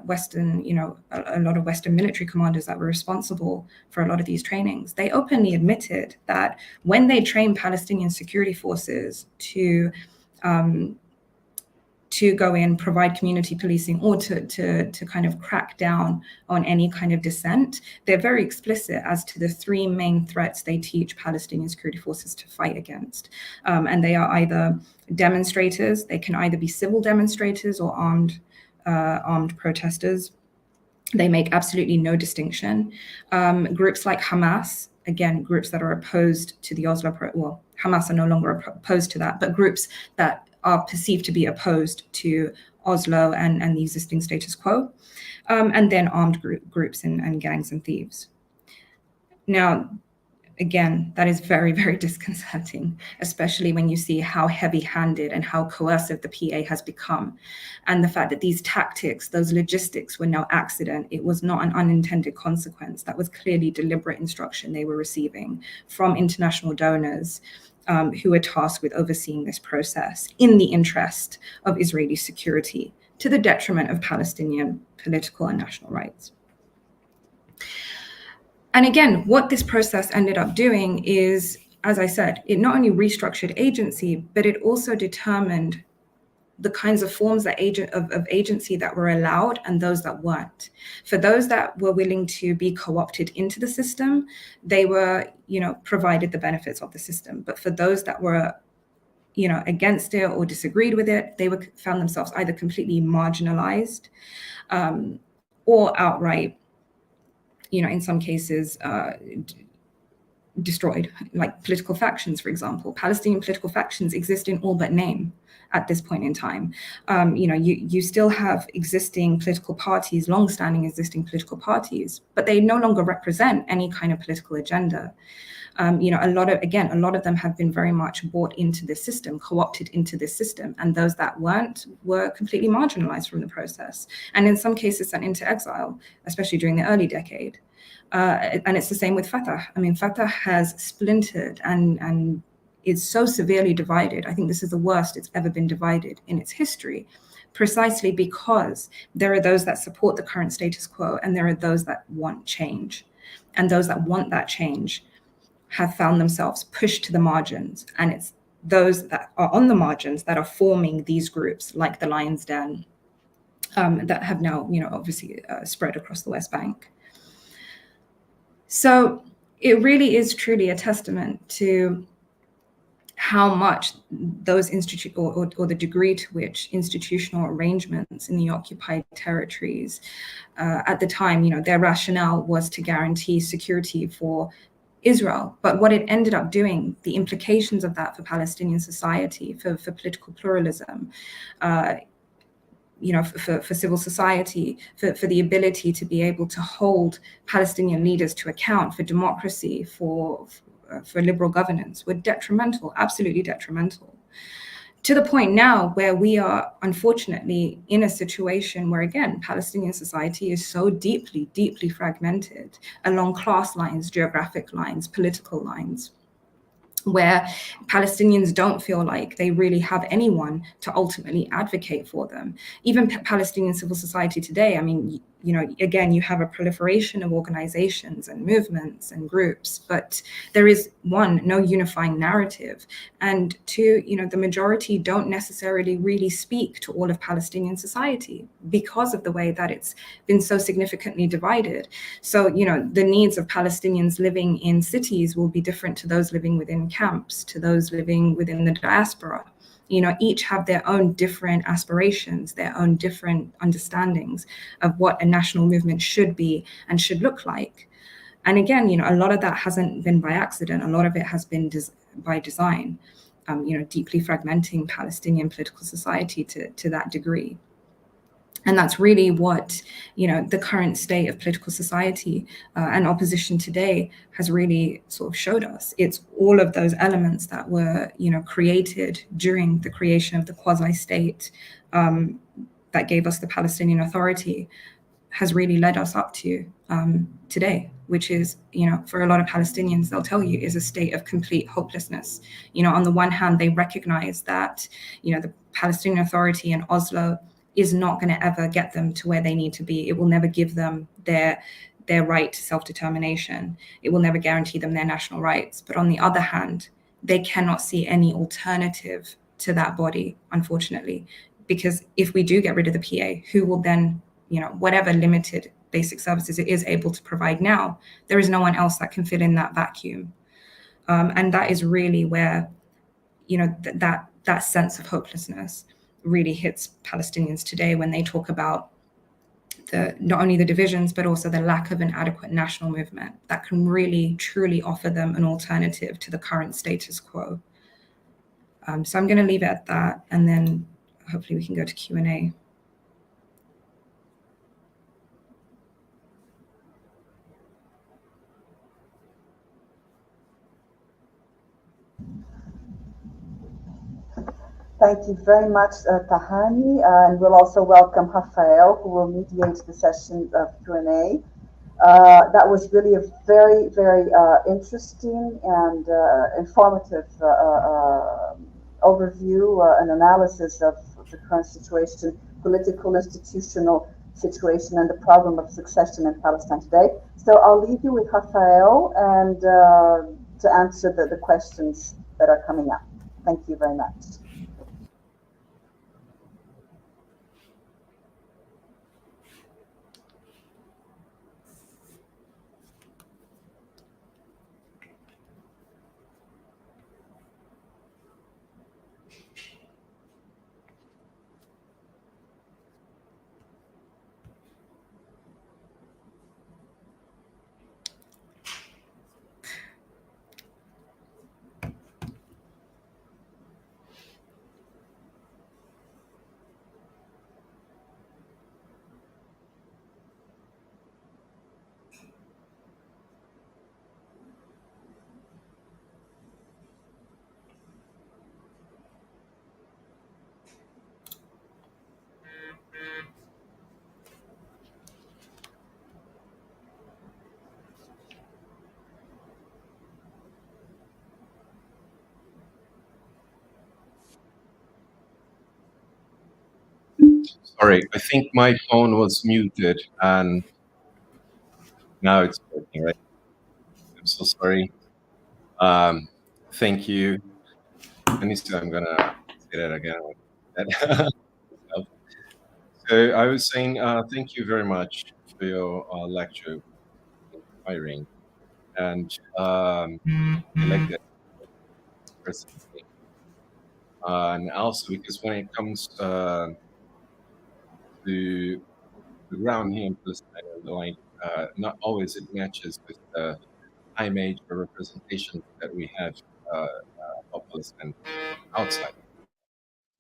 Western, a lot of Western military commanders that were responsible for a lot of these trainings, they openly admitted that when they trained Palestinian security forces to go in, provide community policing, or to kind of crack down on any kind of dissent, they're very explicit as to the three main threats they teach Palestinian security forces to fight against. And they are either demonstrators, they can either be civil demonstrators or armed protesters. They make absolutely no distinction. Groups like Hamas, again, groups that are opposed to the Oslo, Hamas are no longer opposed to that, but groups that are perceived to be opposed to Oslo and the existing status quo, and then armed groups and gangs and thieves. Now, again, that is very, very disconcerting, especially when you see how heavy-handed and how coercive the PA has become. And the fact that these tactics, those logistics were no accident. It was not an unintended consequence. That was clearly deliberate instruction they were receiving from international donors who are tasked with overseeing this process in the interest of Israeli security, to the detriment of Palestinian political and national rights. And again, what this process ended up doing is, as I said, it not only restructured agency, but it also determined the kinds of forms of agency that were allowed and those that weren't. For those that were willing to be co-opted into the system, they were, provided the benefits of the system. But for those that were, against it or disagreed with it, they found themselves either completely marginalized or outright, in some cases, destroyed, like political factions, for example. Palestinian political factions exist in all but name at this point in time. You still have existing political parties, long-standing existing political parties, but they no longer represent any kind of political agenda. A lot of them have been very much bought into this system, co-opted into this system, and those that weren't were completely marginalized from the process, and in some cases sent into exile, especially during the early decade. And it's the same with Fatah. I mean, Fatah has splintered and is so severely divided. I think this is the worst it's ever been divided in its history, precisely because there are those that support the current status quo and there are those that want change. And those that want that change have found themselves pushed to the margins. And it's those that are on the margins that are forming these groups like the Lion's Den that have now, obviously spread across the West Bank. So it really is truly a testament to how much those or the degree to which institutional arrangements in the occupied territories at the time, their rationale was to guarantee security for Israel. But what it ended up doing, the implications of that for Palestinian society, for political pluralism, for civil society, for the ability to be able to hold Palestinian leaders to account, for democracy, for liberal governance, were detrimental, absolutely detrimental. To the point now where we are, unfortunately, in a situation where, again, Palestinian society is so deeply, deeply fragmented along class lines, geographic lines, political lines, where Palestinians don't feel like they really have anyone to ultimately advocate for them. Even Palestinian civil society today, I mean, again, you have a proliferation of organizations and movements and groups, but there is, one, no unifying narrative, and two, the majority don't necessarily really speak to all of Palestinian society because of the way that it's been so significantly divided. So, the needs of Palestinians living in cities will be different to those living within camps, to those living within the diaspora. Each have their own different aspirations, their own different understandings of what a national movement should be and should look like. And again, a lot of that hasn't been by accident. A lot of it has been by design, deeply fragmenting Palestinian political society to that degree. And that's really what, the current state of political society and opposition today has really sort of showed us. It's all of those elements that were, created during the creation of the quasi-state that gave us the Palestinian Authority has really led us up to today, which is, for a lot of Palestinians, they'll tell you, is a state of complete hopelessness. On the one hand, they recognize that, the Palestinian Authority in Oslo is not going to ever get them to where they need to be. It will never give them their right to self-determination. It will never guarantee them their national rights. But on the other hand, they cannot see any alternative to that body, unfortunately, because if we do get rid of the PA, who will then, whatever limited basic services it is able to provide now, there is no one else that can fill in that vacuum. And that is really where, that sense of hopelessness really hits Palestinians today when they talk about not only the divisions, but also the lack of an adequate national movement that can really, truly offer them an alternative to the current status quo. So I'm going to leave it at that, and then hopefully we can go to Q&A. Thank you very much, Tahani, and we'll also welcome Rafael, who will mediate the session of Q&A. That was really a very, very interesting and informative overview and analysis of the current situation, political, institutional situation, and the problem of succession in Palestine today. So I'll leave you with Rafael and to answer the questions that are coming up. Thank you very much. Sorry, I think my phone was muted and now it's working, right? I'm so sorry. Thank you. Anissa, I'm gonna say that again. So I was saying, thank you very much for your lecture, inspiring, and I like that personally. And also because when it comes to the ground here in Palestine, like not always it matches with the image or representation that we have of Palestine outside.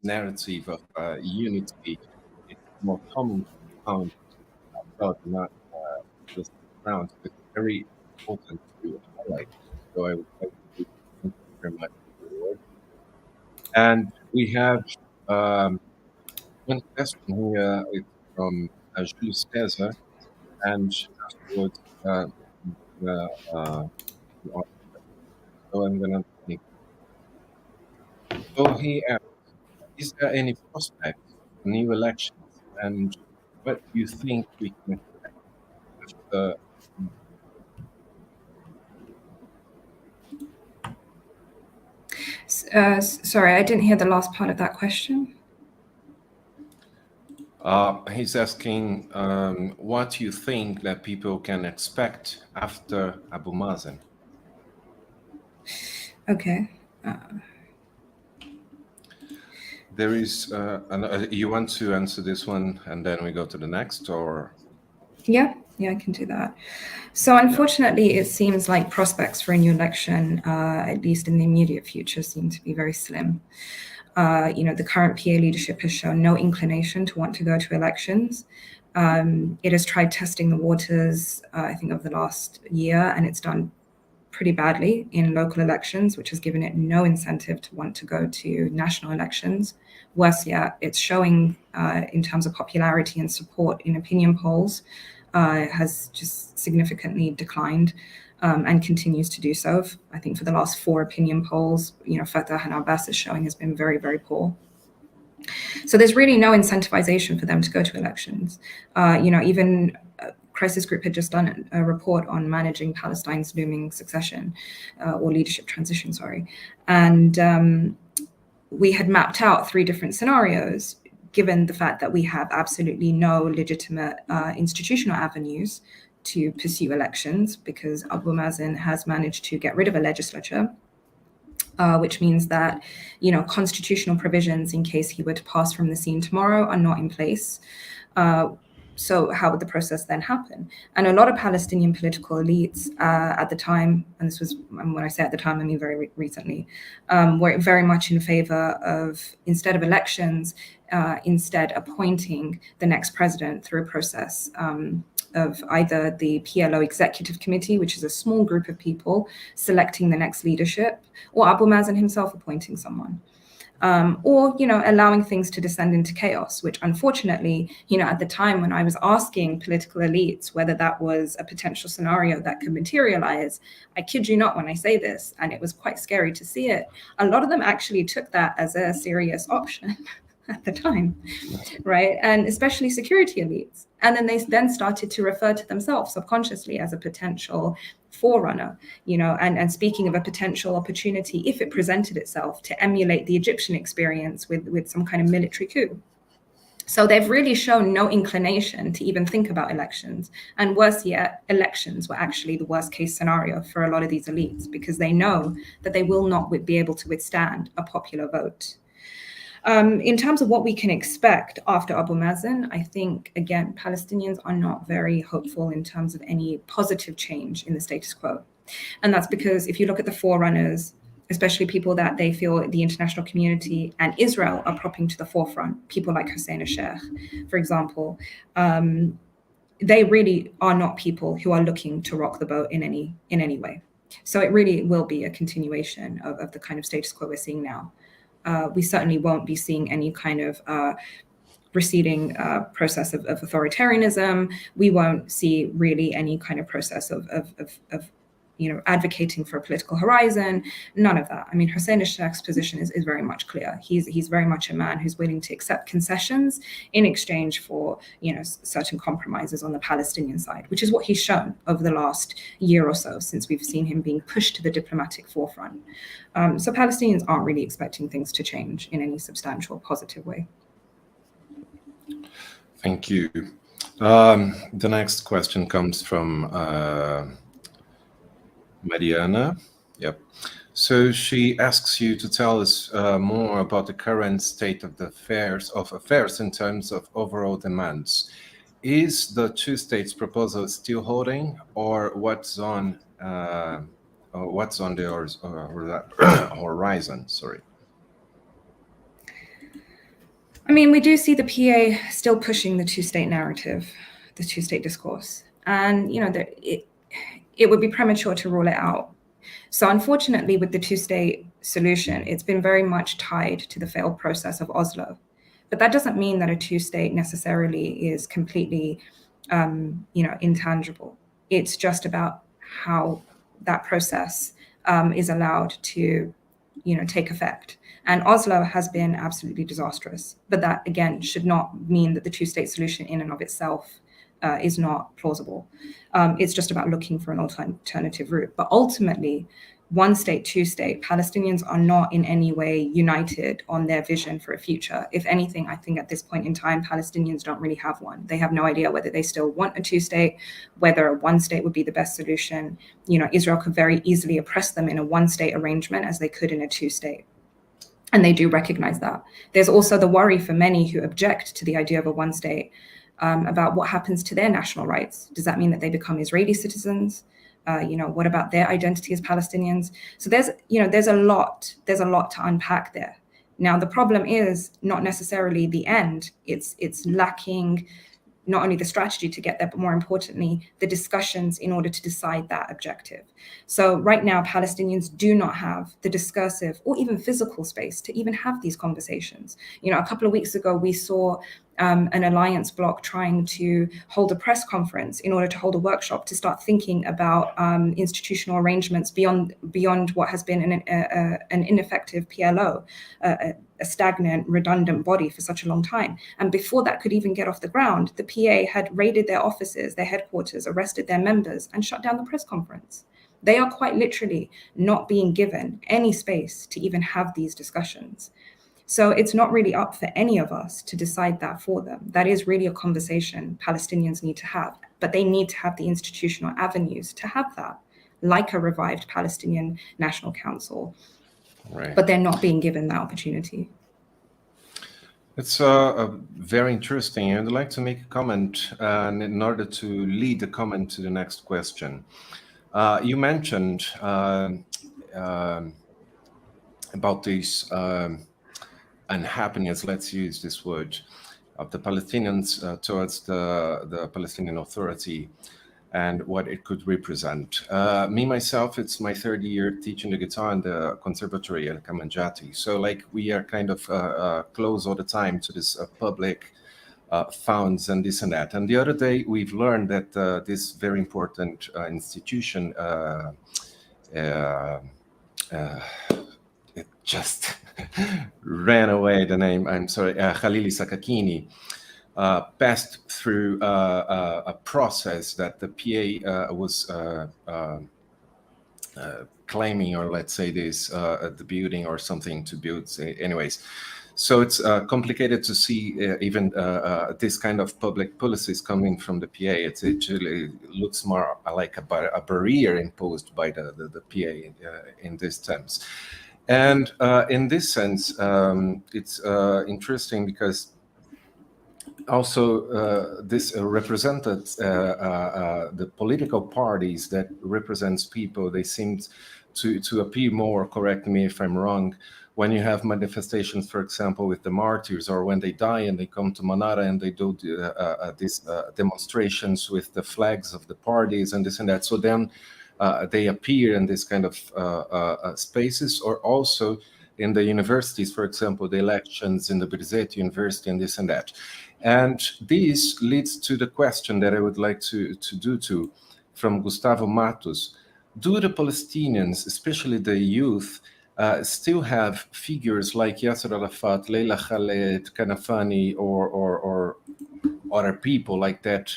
Narrative of unity is more common found abroad, not just around. It's very important to highlight. So I would like to thank you very much for your work. And we have one question here. It's from Jules Caesar, and afterwards, so I'm gonna think. So he asks, is there any prospect for new elections, and what do you think we can expect after? Sorry, I didn't hear the last part of that question. He's asking what you think that people can expect after Abu Mazen. Okay. There is, you want to answer this one and then we go to the next, or? Yeah, I can do that. So unfortunately, it seems like prospects for a new election, at least in the immediate future, seem to be very slim. The current PA leadership has shown no inclination to want to go to elections. It has tried testing the waters, I think, over the last year, and it's done pretty badly in local elections, which has given it no incentive to want to go to national elections. Worse yet, it's showing in terms of popularity and support in opinion polls has just significantly declined and continues to do so. I think for the last 4 opinion polls, Fatah and Abbas is showing has been very, very poor. So there's really no incentivization for them to go to elections. Even Crisis Group had just done a report on managing Palestine's looming succession or leadership transition, and we had mapped out 3 different scenarios, given the fact that we have absolutely no legitimate institutional avenues to pursue elections, because Abu Mazen has managed to get rid of a legislature, which means that constitutional provisions in case he were to pass from the scene tomorrow are not in place. So how would the process then happen? And a lot of Palestinian political elites at the time, and this was, when I say at the time, I mean very recently, were very much in favor of, instead of elections, instead appointing the next president through a process of either the PLO Executive Committee, which is a small group of people selecting the next leadership, or Abu Mazen himself appointing someone. or, allowing things to descend into chaos, which unfortunately, at the time when I was asking political elites whether that was a potential scenario that could materialize, I kid you not when I say this, and it was quite scary to see it, a lot of them actually took that as a serious option at the time, right? And especially security elites. And then they then started to refer to themselves subconsciously as a potential forerunner, and speaking of a potential opportunity, if it presented itself, to emulate the Egyptian experience with some kind of military coup. So they've really shown no inclination to even think about elections. And worse yet, elections were actually the worst case scenario for a lot of these elites, because they know that they will not be able to withstand a popular vote. In terms of what we can expect after Abu Mazen, I think, again, Palestinians are not very hopeful in terms of any positive change in the status quo. And that's because if you look at the forerunners, especially people that they feel the international community and Israel are propping to the forefront, people like Hussein al-Sheikh, for example, they really are not people who are looking to rock the boat in any way. So it really will be a continuation of the kind of status quo we're seeing now. We certainly won't be seeing any kind of receding process of authoritarianism. We won't see really any kind of process of advocating for a political horizon. None of that. I mean, Hussein al-Sheikh's position is very much clear. He's very much a man who's willing to accept concessions in exchange for certain compromises on the Palestinian side, which is what he's shown over the last year or so since we've seen him being pushed to the diplomatic forefront. So Palestinians aren't really expecting things to change in any substantial positive way. Thank you. The next question comes from Mariana. Yep. So she asks you to tell us more about the current state of affairs in terms of overall demands. Is the two states proposal still holding, or what's on the horizon? Sorry. I mean, we do see the PA still pushing the two-state narrative, the two-state discourse, and it would be premature to rule it out. So unfortunately, with the two-state solution, it's been very much tied to the failed process of Oslo. But that doesn't mean that a two-state necessarily is completely, intangible. It's just about how that process is allowed to, take effect. And Oslo has been absolutely disastrous. But that, again, should not mean that the two-state solution in and of itself is not plausible. It's just about looking for an alternative route. But ultimately, one state, two state, Palestinians are not in any way united on their vision for a future. If anything, I think at this point in time, Palestinians don't really have one. They have no idea whether they still want a two state, whether a one state would be the best solution. Israel could very easily oppress them in a one state arrangement as they could in a two state. And they do recognize that. There's also the worry for many who object to the idea of a one state about what happens to their national rights. Does that mean that they become Israeli citizens? What about their identity as Palestinians? So there's a lot to unpack there. Now, the problem is not necessarily the end. It's lacking not only the strategy to get there, but more importantly, the discussions in order to decide that objective. So right now, Palestinians do not have the discursive or even physical space to even have these conversations. A couple of weeks ago, we saw an alliance bloc trying to hold a press conference in order to hold a workshop to start thinking about institutional arrangements beyond what has been an ineffective PLO, a stagnant, redundant body for such a long time. And before that could even get off the ground, the PA had raided their offices, their headquarters, arrested their members, and shut down the press conference. They are quite literally not being given any space to even have these discussions. So it's not really up for any of us to decide that for them. That is really a conversation Palestinians need to have, but they need to have the institutional avenues to have that, like a revived Palestinian National Council. Right. But they're not being given that opportunity. It's very interesting. I'd like to make a comment in order to lead the comment to the next question. You mentioned about this unhappiness, let's use this word, of the Palestinians towards the Palestinian Authority. and what it could represent. Me, myself, it's my third year teaching the guitar in the conservatory at Kamanjati. So like we are kind of close all the time to this public funds and this and that. And the other day we've learned that this very important institution, it just ran away the name, I'm sorry, Khalili Sakakini, passed through a process that the PA was claiming, or let's say this, the building or something to build, anyways. So it's complicated to see even this kind of public policies coming from the PA. It actually looks more like a barrier imposed by the PA in these terms. And in this sense, it's interesting because also this represented the political parties that represents people. They seemed to appear more, correct me if I'm wrong, when you have manifestations, for example, with the martyrs, or when they die and they come to Manara and they do these demonstrations with the flags of the parties and this and that. So then they appear in this kind of spaces, or also in the universities, for example, the elections in the Brisetti University and this and that. And this leads to the question that I would like to do to, from Gustavo Matos. Do the Palestinians, especially the youth, still have figures like Yasser Arafat, Leila Khaled, Kanafani, or other people like that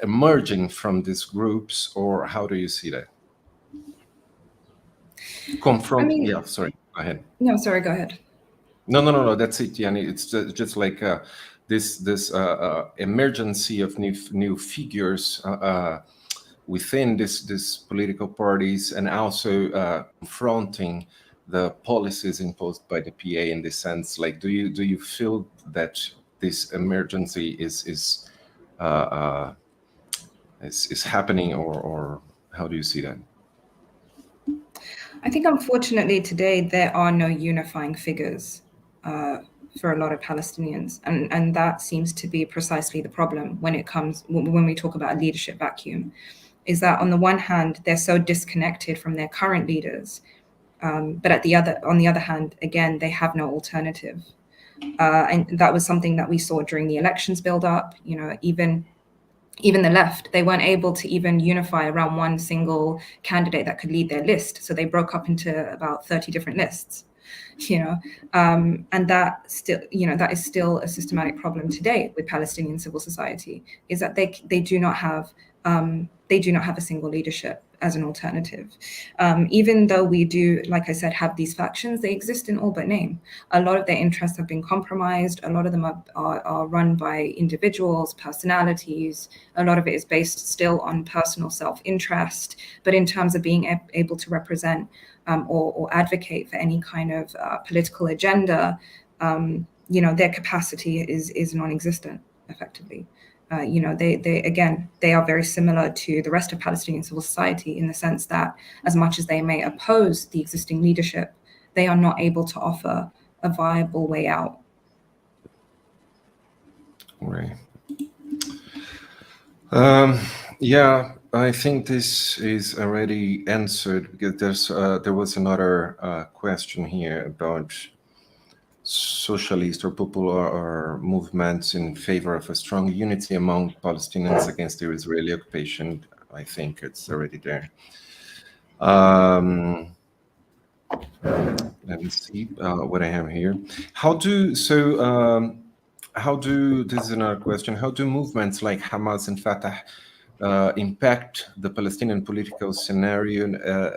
emerging from these groups, or how do you see that? Yeah, sorry, go ahead. No, sorry, go ahead. No, that's it, Yani. It's just like this emergency of new figures within this political parties, and also confronting the policies imposed by the PA in this sense. Like, do you feel that this emergency is happening, or how do you see that? I think unfortunately today there are no unifying figures for a lot of Palestinians, and that seems to be precisely the problem when we talk about a leadership vacuum. Is that on the one hand they're so disconnected from their current leaders, but on the other hand, again, they have no alternative. And that was something that we saw during the elections build-up. You know, even the left, they weren't able to even unify around one single candidate that could lead their list. So they broke up into about 30 different lists, you know, and that is still a systematic problem today with Palestinian civil society, is that they do not have a single leadership as an alternative. Even though we do, like I said, have these factions, they exist in all but name. A lot of their interests have been compromised. A lot of them are run by individuals, personalities. A lot of it is based still on personal self-interest. But in terms of being able to represent or advocate for any kind of political agenda, their capacity is non-existent, effectively. They are very similar to the rest of Palestinian civil society in the sense that as much as they may oppose the existing leadership, they are not able to offer a viable way out. Right. Yeah, I think this is already answered, because there was another question here about socialist or popular movements in favor of a strong unity among Palestinians against the Israeli occupation. I think it's already there. Let me see what I have here. This is another question. How do movements like Hamas and Fatah impact the Palestinian political scenario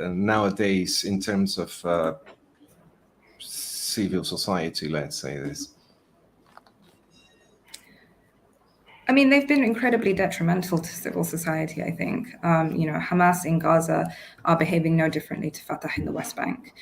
nowadays in terms of civil society, let's say this? I mean, they've been incredibly detrimental to civil society, I think. Hamas in Gaza are behaving no differently to Fatah in the West Bank.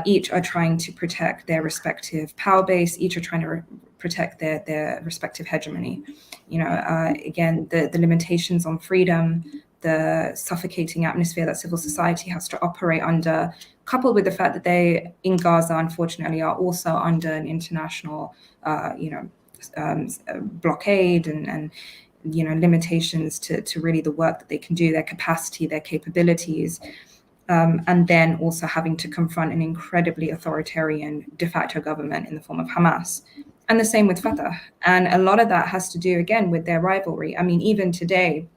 Each are trying to protect their respective power base. Each are trying to protect their respective hegemony. Again, the limitations on freedom, the suffocating atmosphere that civil society has to operate under, coupled with the fact that they, in Gaza, unfortunately, are also under an international, blockade and limitations to really the work that they can do, their capacity, their capabilities, and then also having to confront an incredibly authoritarian de facto government in the form of Hamas. And the same with Fatah. And a lot of that has to do, again, with their rivalry. I mean, even today,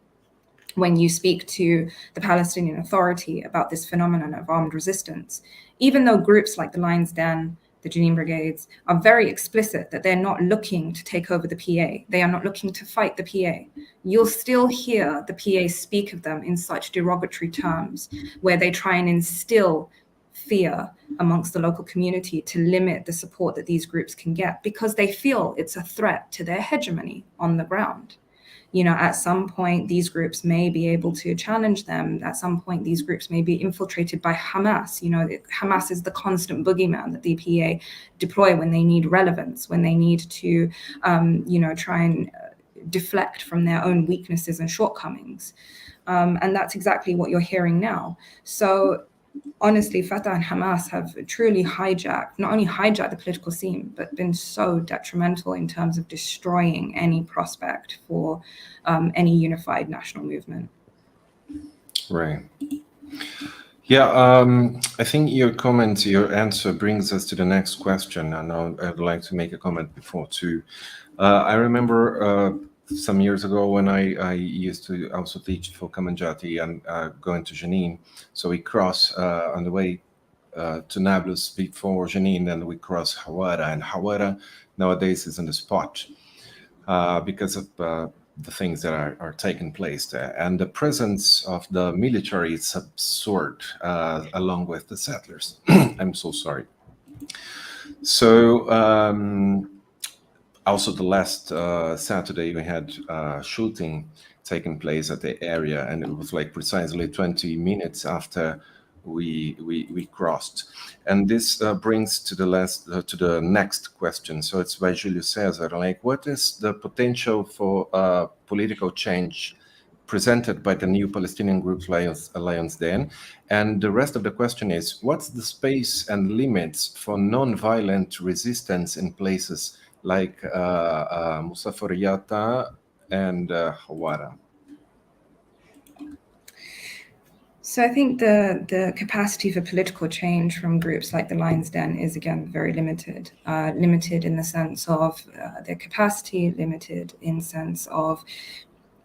when you speak to the Palestinian Authority about this phenomenon of armed resistance, even though groups like the Lion's Den, the Jenin Brigades, are very explicit that they're not looking to take over the PA, they are not looking to fight the PA, you'll still hear the PA speak of them in such derogatory terms, where they try and instill fear amongst the local community to limit the support that these groups can get, because they feel it's a threat to their hegemony on the ground. At some point, these groups may be able to challenge them. At some point, these groups may be infiltrated by Hamas. Hamas is the constant boogeyman that the PA deploy when they need relevance, when they need to, try and deflect from their own weaknesses and shortcomings. And that's exactly what you're hearing now. So honestly, Fatah and Hamas have truly not only hijacked the political scene, but been so detrimental in terms of destroying any prospect for any unified national movement. Right. Yeah, I think your answer brings us to the next question. And I'd like to make a comment before too. I remember some years ago when I used to also teach for Kamanjati and going to Jenin. So we cross on the way to Nablus before Jenin, and we cross Hawara. And Hawara nowadays is on the spot because of the things that are taking place there. And the presence of the military is absurd along with the settlers. I'm so sorry. So also the last Saturday we had shooting taking place at the area, and it was like precisely 20 minutes after we crossed. And this brings to the next question. So it's by Julio Cesar. Like, what is the potential for political change presented by the new Palestinian group Alliance then? And the rest of the question is, what's the space and limits for non-violent resistance in places like Musafariyata and Hawara? So I think the capacity for political change from groups like the Lion's Den is, again, very limited. Limited in the sense of their capacity, limited in sense of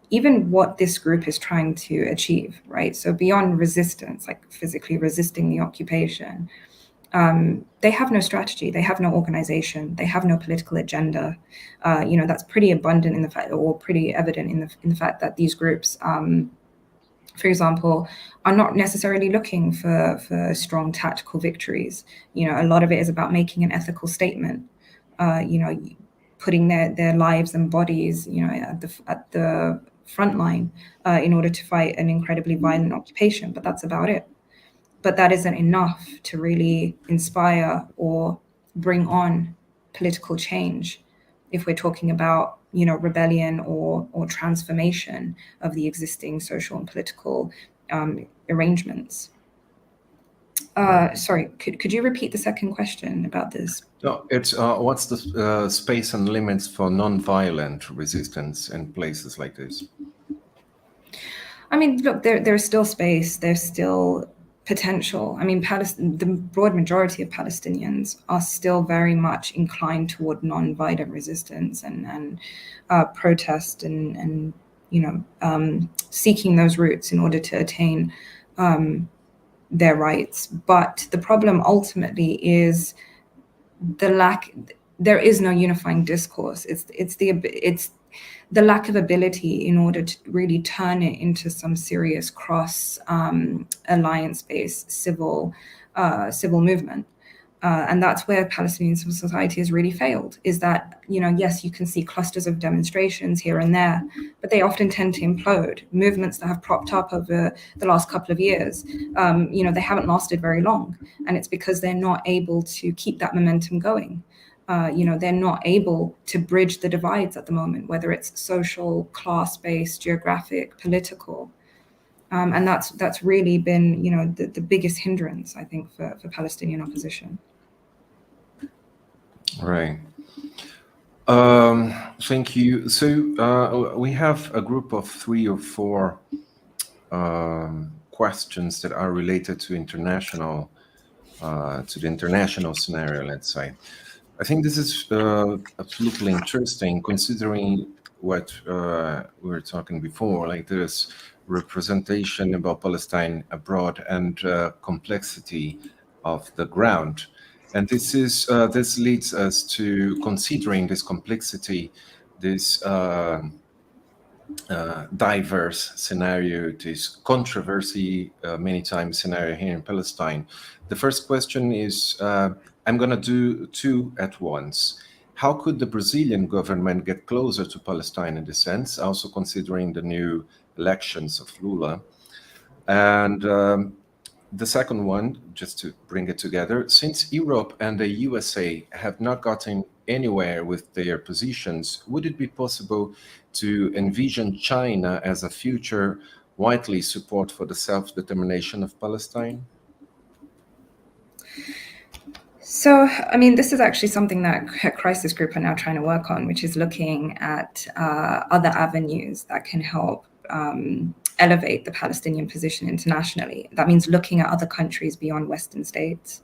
even what this group is trying to achieve, right? So beyond resistance, like physically resisting the occupation, they have no strategy, they have no organization, they have no political agenda. That's pretty abundant in the fact, or pretty evident in the fact that these groups, for example, are not necessarily looking for strong tactical victories. A lot of it is about making an ethical statement, putting their lives and bodies, at the front line in order to fight an incredibly violent occupation, but that's about it. But that isn't enough to really inspire or bring on political change if we're talking about, rebellion or transformation of the existing social and political arrangements. Sorry, could you repeat the second question about this? No, it's what's the space and limits for non-violent resistance in places like this? I mean, look, there's still space, there's still potential. I mean, the broad majority of Palestinians are still very much inclined toward non-violent resistance and protest and seeking those routes in order to attain their rights. But the problem ultimately is the lack. There is no unifying discourse. It's the lack of ability in order to really turn it into some serious cross alliance-based civil movement. And that's where Palestinian civil society has really failed, is that, yes, you can see clusters of demonstrations here and there, but they often tend to implode. Movements that have propped up over the last couple of years, they haven't lasted very long. And it's because they're not able to keep that momentum going. They're not able to bridge the divides at the moment, whether it's social, class-based, geographic, political. And that's really been, the biggest hindrance, I think, for Palestinian opposition. Right. Thank you. So we have a group of 3 or 4 questions that are related to international, to the international scenario, let's say. I think this is absolutely interesting, considering what we were talking before, like this representation about Palestine abroad and complexity of the ground. And this leads us to considering this complexity, this diverse scenario, this controversy many times scenario here in Palestine. The first question is, I'm going to do 2 at once. How could the Brazilian government get closer to Palestine in this sense, also considering the new elections of Lula? And the second one, just to bring it together, since Europe and the USA have not gotten anywhere with their positions, would it be possible to envision China as a future widely support for the self-determination of Palestine? So, I mean, this is actually something that Crisis Group are now trying to work on, which is looking at other avenues that can help elevate the Palestinian position internationally. That means looking at other countries beyond Western states.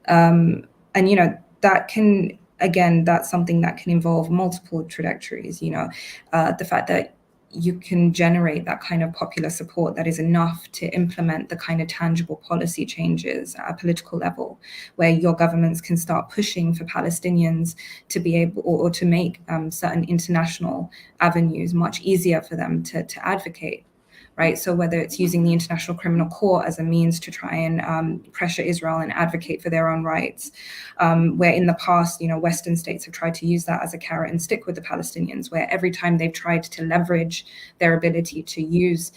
And, you know, that can, again, that's something that can involve multiple trajectories, you know, the fact that you can generate that kind of popular support that is enough to implement the kind of tangible policy changes at a political level, where your governments can start pushing for Palestinians to be able, or to make certain international avenues much easier for them to advocate. Right, so whether it's using the International Criminal Court as a means to try and pressure Israel and advocate for their own rights, where in the past, you know, Western states have tried to use that as a carrot and stick with the Palestinians, where every time they've tried to leverage their ability to use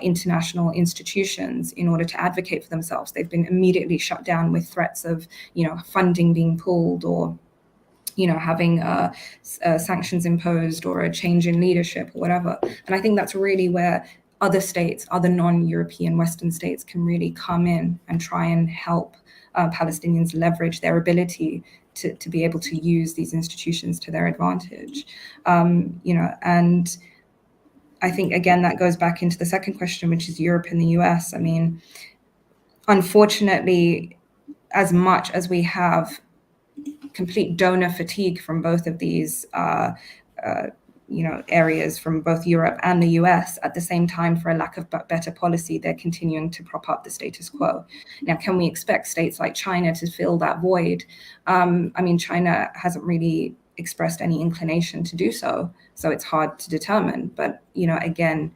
international institutions in order to advocate for themselves, they've been immediately shut down with threats of, you know, funding being pulled, or you know, having sanctions imposed, or a change in leadership, or whatever. And I think that's really where other states, other non-European Western states, can really come in and try and help Palestinians leverage their ability to be able to use these institutions to their advantage. You know, and I think, again, that goes back into the second question, which is Europe and the US. I mean, unfortunately, as much as we have complete donor fatigue from both of these you know, areas, from both Europe and the US, at the same time, for a lack of better policy, they're continuing to prop up the status quo. Now, can we expect states like China to fill that void? I mean, China hasn't really expressed any inclination to do so, so it's hard to determine. But, you know, again,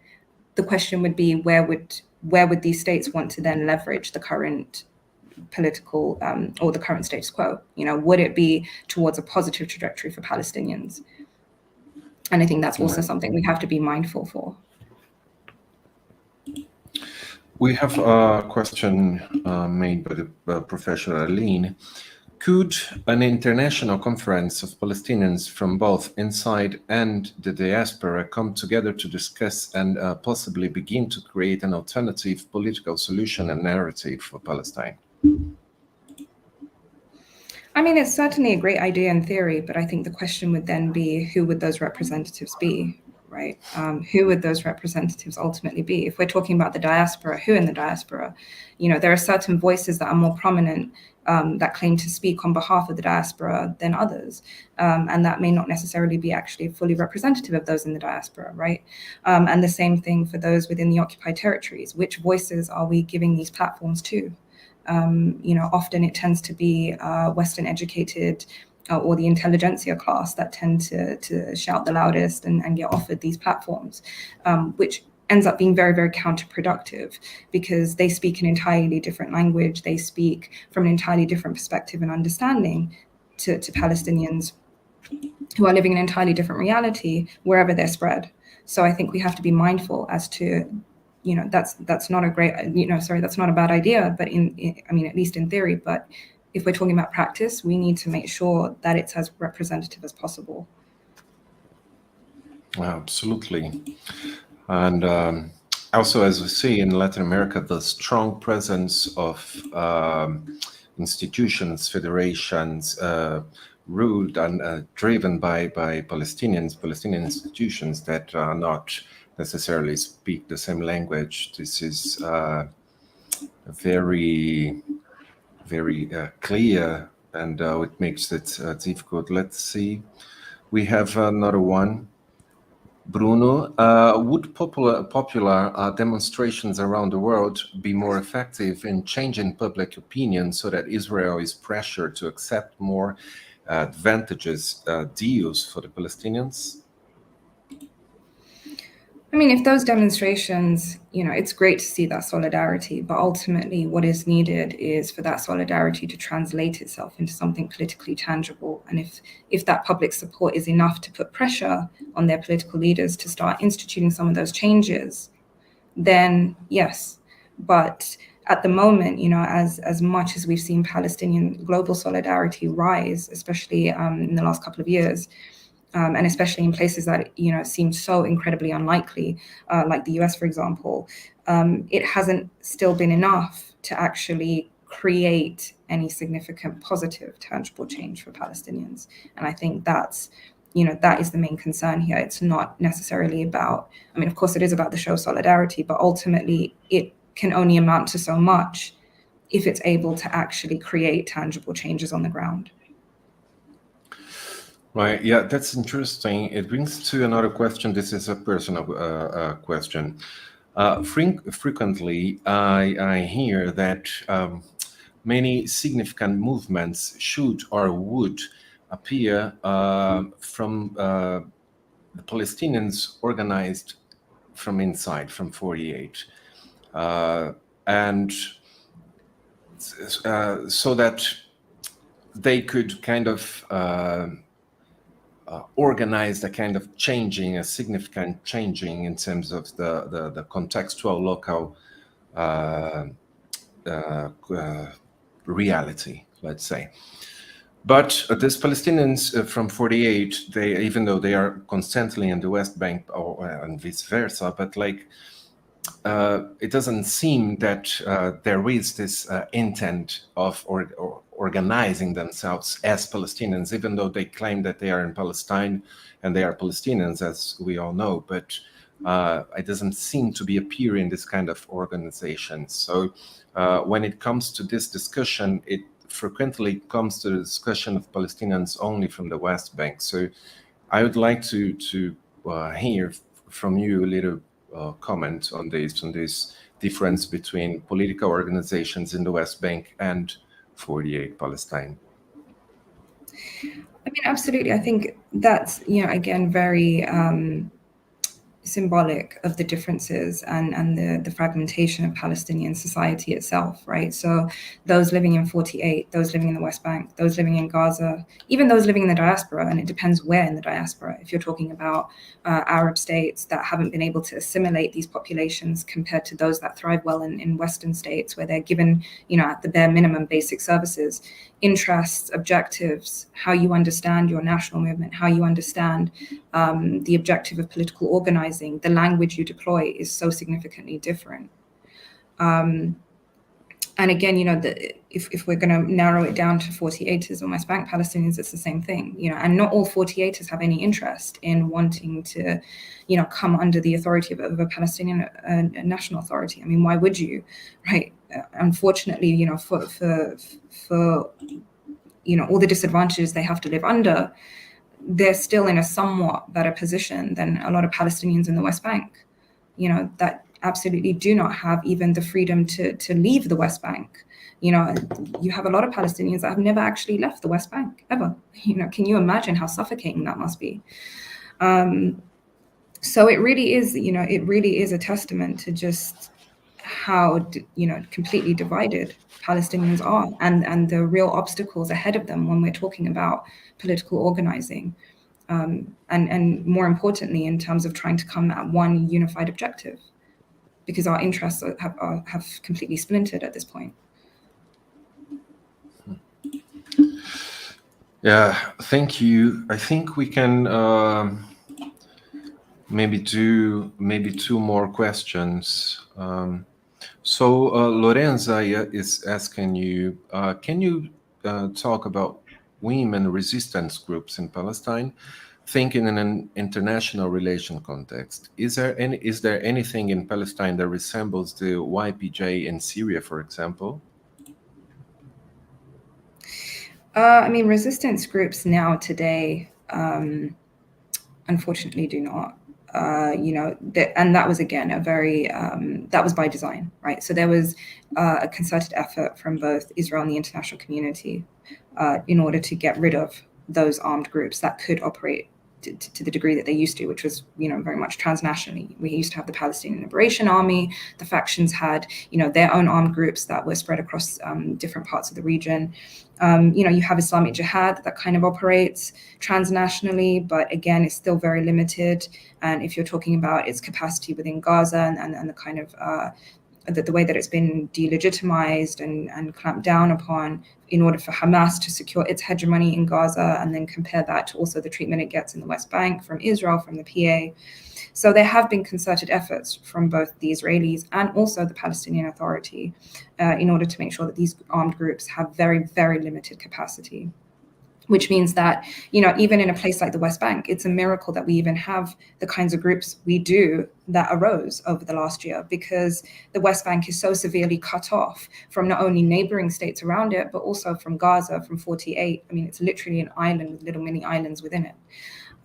the question would be, where would these states want to then leverage the current political or the current status quo? You know, would it be towards a positive trajectory for Palestinians? And I think that's also something we have to be mindful for. We have a question made by the Professor Aline. Could an international conference of Palestinians from both inside and the diaspora come together to discuss and possibly begin to create an alternative political solution and narrative for Palestine? I mean, it's certainly a great idea in theory, but I think the question would then be, who would those representatives be, right? Who would those representatives ultimately be? If we're talking about the diaspora, who in the diaspora? You know, there are certain voices that are more prominent that claim to speak on behalf of the diaspora than others. And that may not necessarily be actually fully representative of those in the diaspora, right? And the same thing for those within the occupied territories. Which voices are we giving these platforms to? You know, often it tends to be Western educated or the intelligentsia class that tend to shout the loudest and get offered these platforms, which ends up being very, very counterproductive, because they speak an entirely different language. They speak from an entirely different perspective and understanding to Palestinians who are living an entirely different reality wherever they're spread. So I think we have to be mindful as to, you know, that's not a great, you know, sorry, that's not a bad idea, but I mean, at least in theory, but if we're talking about practice, we need to make sure that it's as representative as possible. Absolutely. And also, as we see in Latin America, the strong presence of institutions, federations, ruled and driven by Palestinian institutions that not necessarily speak the same language. This is very clear, and it makes it difficult. Let's see. We have another one. Bruno, would popular demonstrations around the world be more effective in changing public opinion so that Israel is pressured to accept more advantageous deals for the Palestinians? I mean, if those demonstrations, it's great to see that solidarity, but ultimately what is needed is for that solidarity to translate itself into something politically tangible. And if that public support is enough to put pressure on their political leaders to start instituting some of those changes, then yes. But at the moment, as much as we've seen Palestinian global solidarity rise, especially in the last couple of years, and especially in places that seem so incredibly unlikely, like the US, for example, it hasn't still been enough to actually create any significant positive, tangible change for Palestinians. And I think that is the main concern here. It's not necessarily about, of course it is about the show of solidarity, but ultimately it can only amount to so much if it's able to actually create tangible changes on the ground. Right. Yeah, that's interesting. It brings to another question. This is a personal question. Frequently, I hear that many significant movements should or would appear from the Palestinians organized from inside, from 48. And so that they could kind of organize a kind of a significant changing in terms of the contextual local reality, let's say. But these Palestinians from 48, even though they are constantly in the West Bank and vice versa, but it doesn't seem that there is this intent of organizing themselves as Palestinians, even though they claim that they are in Palestine and they are Palestinians, as we all know. But it doesn't seem to be appearing this kind of organization. So when it comes to this discussion, it frequently comes to the discussion of Palestinians only from the West Bank. So I would like to hear from you a little comment on this difference between political organizations in the West Bank and 48 Palestine. Absolutely. I think that's, again, very symbolic of the differences and the fragmentation of Palestinian society itself, right? So those living in 48, those living in the West Bank, those living in Gaza, even those living in the diaspora, and it depends where in the diaspora. If you're talking about Arab states that haven't been able to assimilate these populations compared to those that thrive well in Western states, where they're given, at the bare minimum, basic services, interests, objectives, how you understand your national movement, how you understand the objective of political organizing, the language you deploy is so significantly different. And again, if we're going to narrow it down to 48ers or West Bank Palestinians, it's the same thing, and not all 48ers have any interest in wanting to, come under the authority of a Palestinian national authority. Why would you, right? Unfortunately, for all the disadvantages they have to live under, they're still in a somewhat better position than a lot of Palestinians in the West Bank, that absolutely do not have even the freedom to leave the West Bank. You have a lot of Palestinians that have never actually left the West Bank ever. Can you imagine how suffocating that must be? So it really is a testament to just how completely divided Palestinians are, and the real obstacles ahead of them when we're talking about political organizing, and more importantly, in terms of trying to come at one unified objective, because our interests have completely splintered at this point. Yeah, thank you. I think we can maybe do two more questions. So Lorenza is asking you, can you talk about women resistance groups in Palestine, thinking in an international relation context. Is there anything in Palestine that resembles the YPJ in Syria, for example? I mean, resistance groups now today, unfortunately, do not. And that was again that was by design, right? So there was a concerted effort from both Israel and the international community in order to get rid of those armed groups that could operate to the degree that they used to, which was, very much transnationally. We used to have the Palestinian Liberation Army. The factions had, their own armed groups that were spread across different parts of the region. You have Islamic Jihad that kind of operates transnationally, but again, it's still very limited. And if you're talking about its capacity within Gaza and the kind of the way that it's been delegitimized and clamped down upon in order for Hamas to secure its hegemony in Gaza, and then compare that to also the treatment it gets in the West Bank from Israel, from the PA. So there have been concerted efforts from both the Israelis and also the Palestinian Authority in order to make sure that these armed groups have very, very limited capacity. Which means that, even in a place like the West Bank, it's a miracle that we even have the kinds of groups we do that arose over the last year, because the West Bank is so severely cut off from not only neighboring states around it, but also from Gaza, from 48. I mean, it's literally an island with little mini islands within it.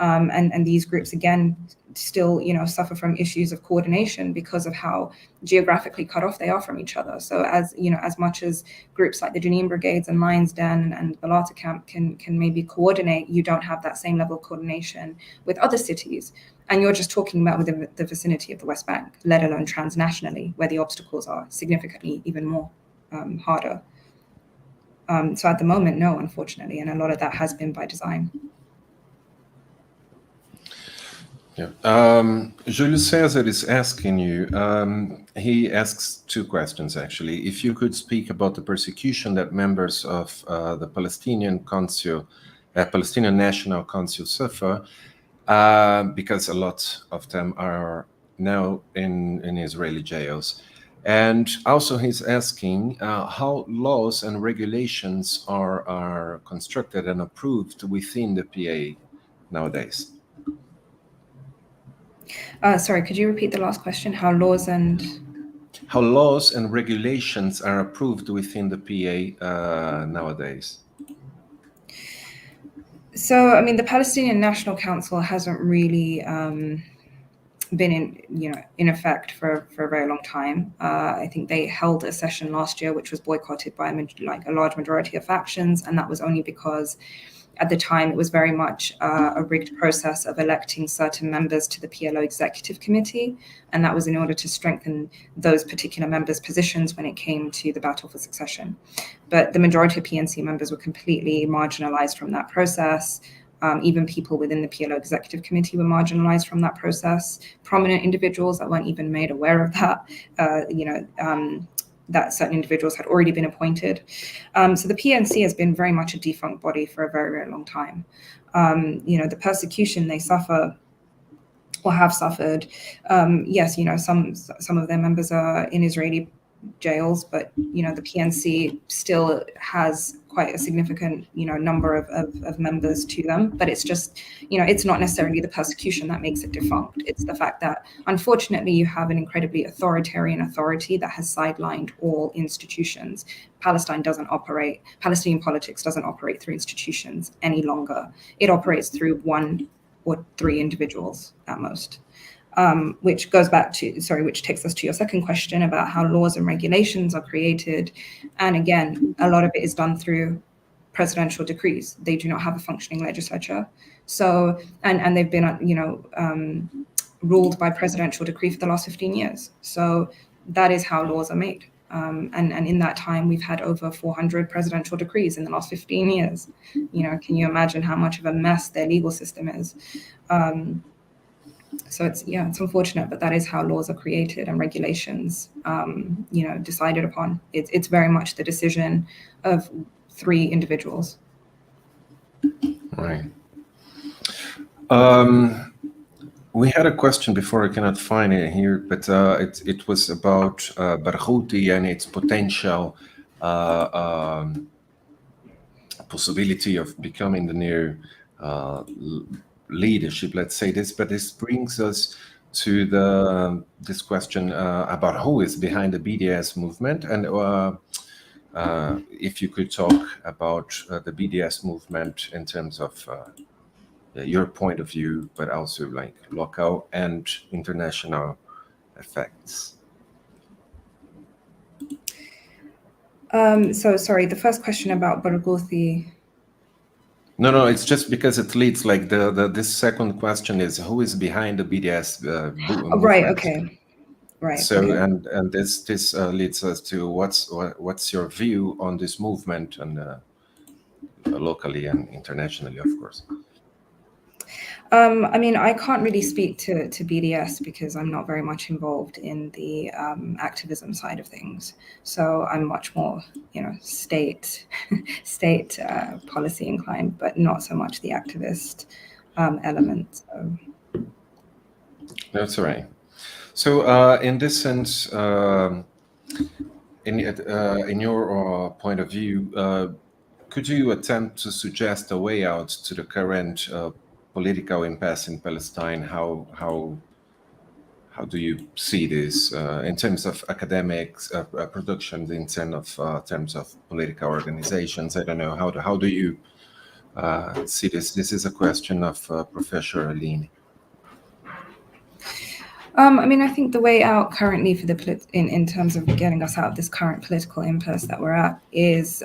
And these groups, again, still, suffer from issues of coordination because of how geographically cut off they are from each other. So as much as groups like the Jenin Brigades and Lions Den and Balata Camp can maybe coordinate, you don't have that same level of coordination with other cities. And you're just talking about within the vicinity of the West Bank, let alone transnationally, where the obstacles are significantly even more harder. So at the moment, no, unfortunately, and a lot of that has been by design. Yeah. Julius Caesar is asking you, he asks two questions actually. If you could speak about the persecution that members of the Palestinian National Council suffer, because a lot of them are now in Israeli jails. And also he's asking how laws and regulations are constructed and approved within the PA nowadays. Sorry, could you repeat the last question? How laws and regulations are approved within the PA nowadays? So, I mean, the Palestinian National Council hasn't really been in effect for a very long time. I think they held a session last year, which was boycotted by a large majority of factions, and that was only because at the time, it was very much a rigged process of electing certain members to the PLO Executive Committee, and that was in order to strengthen those particular members' positions when it came to the battle for succession. But the majority of PNC members were completely marginalized from that process. Even people within the PLO Executive Committee were marginalized from that process. Prominent individuals that weren't even made aware of that, that certain individuals had already been appointed. So the PNC has been very much a defunct body for a very, very long time. The persecution they suffer or have suffered, yes, some of their members are in Israeli jails, but the PNC still has quite a significant number of members to them. But it's just it's not necessarily the persecution that makes it defunct. It's the fact that unfortunately you have an incredibly authoritarian authority that has sidelined all institutions. Palestinian politics doesn't operate through institutions any longer. It operates through one or three individuals at most. Which takes us to your second question about how laws and regulations are created. And again, a lot of it is done through presidential decrees. They do not have a functioning legislature. So, and they've been, ruled by presidential decree for the last 15 years. So that is how laws are made. And in that time, we've had over 400 presidential decrees in the last 15 years. Can you imagine how much of a mess their legal system is? So it's unfortunate, but that is how laws are created and regulations, decided upon. It's very much the decision of three individuals. Right. We had a question before, I cannot find it here, but it was about Barghouti and its potential possibility of becoming the new leadership, let's say this, but this brings us to this question about who is behind the BDS movement, and if you could talk about the BDS movement in terms of your point of view, but also like local and international effects. So sorry, the first question about Barghouti. No, it's just because it leads like this second question is who is behind the BDS movement. Right. Okay. Right. So okay. and this leads us to what's your view on this movement, and locally and internationally, of course. I mean, I can't really speak to BDS because I'm not very much involved in the activism side of things. So I'm much more, state policy inclined, but not so much the activist element. So. That's all right. So in this sense, in your point of view, could you attempt to suggest a way out to the current political impasse in Palestine? How do you see this in terms of academics, productions, in terms of political organizations? I don't know. How do you see this? This is a question of Professor Aline. I mean, I think the way out currently for in terms of getting us out of this current political impasse that we're at is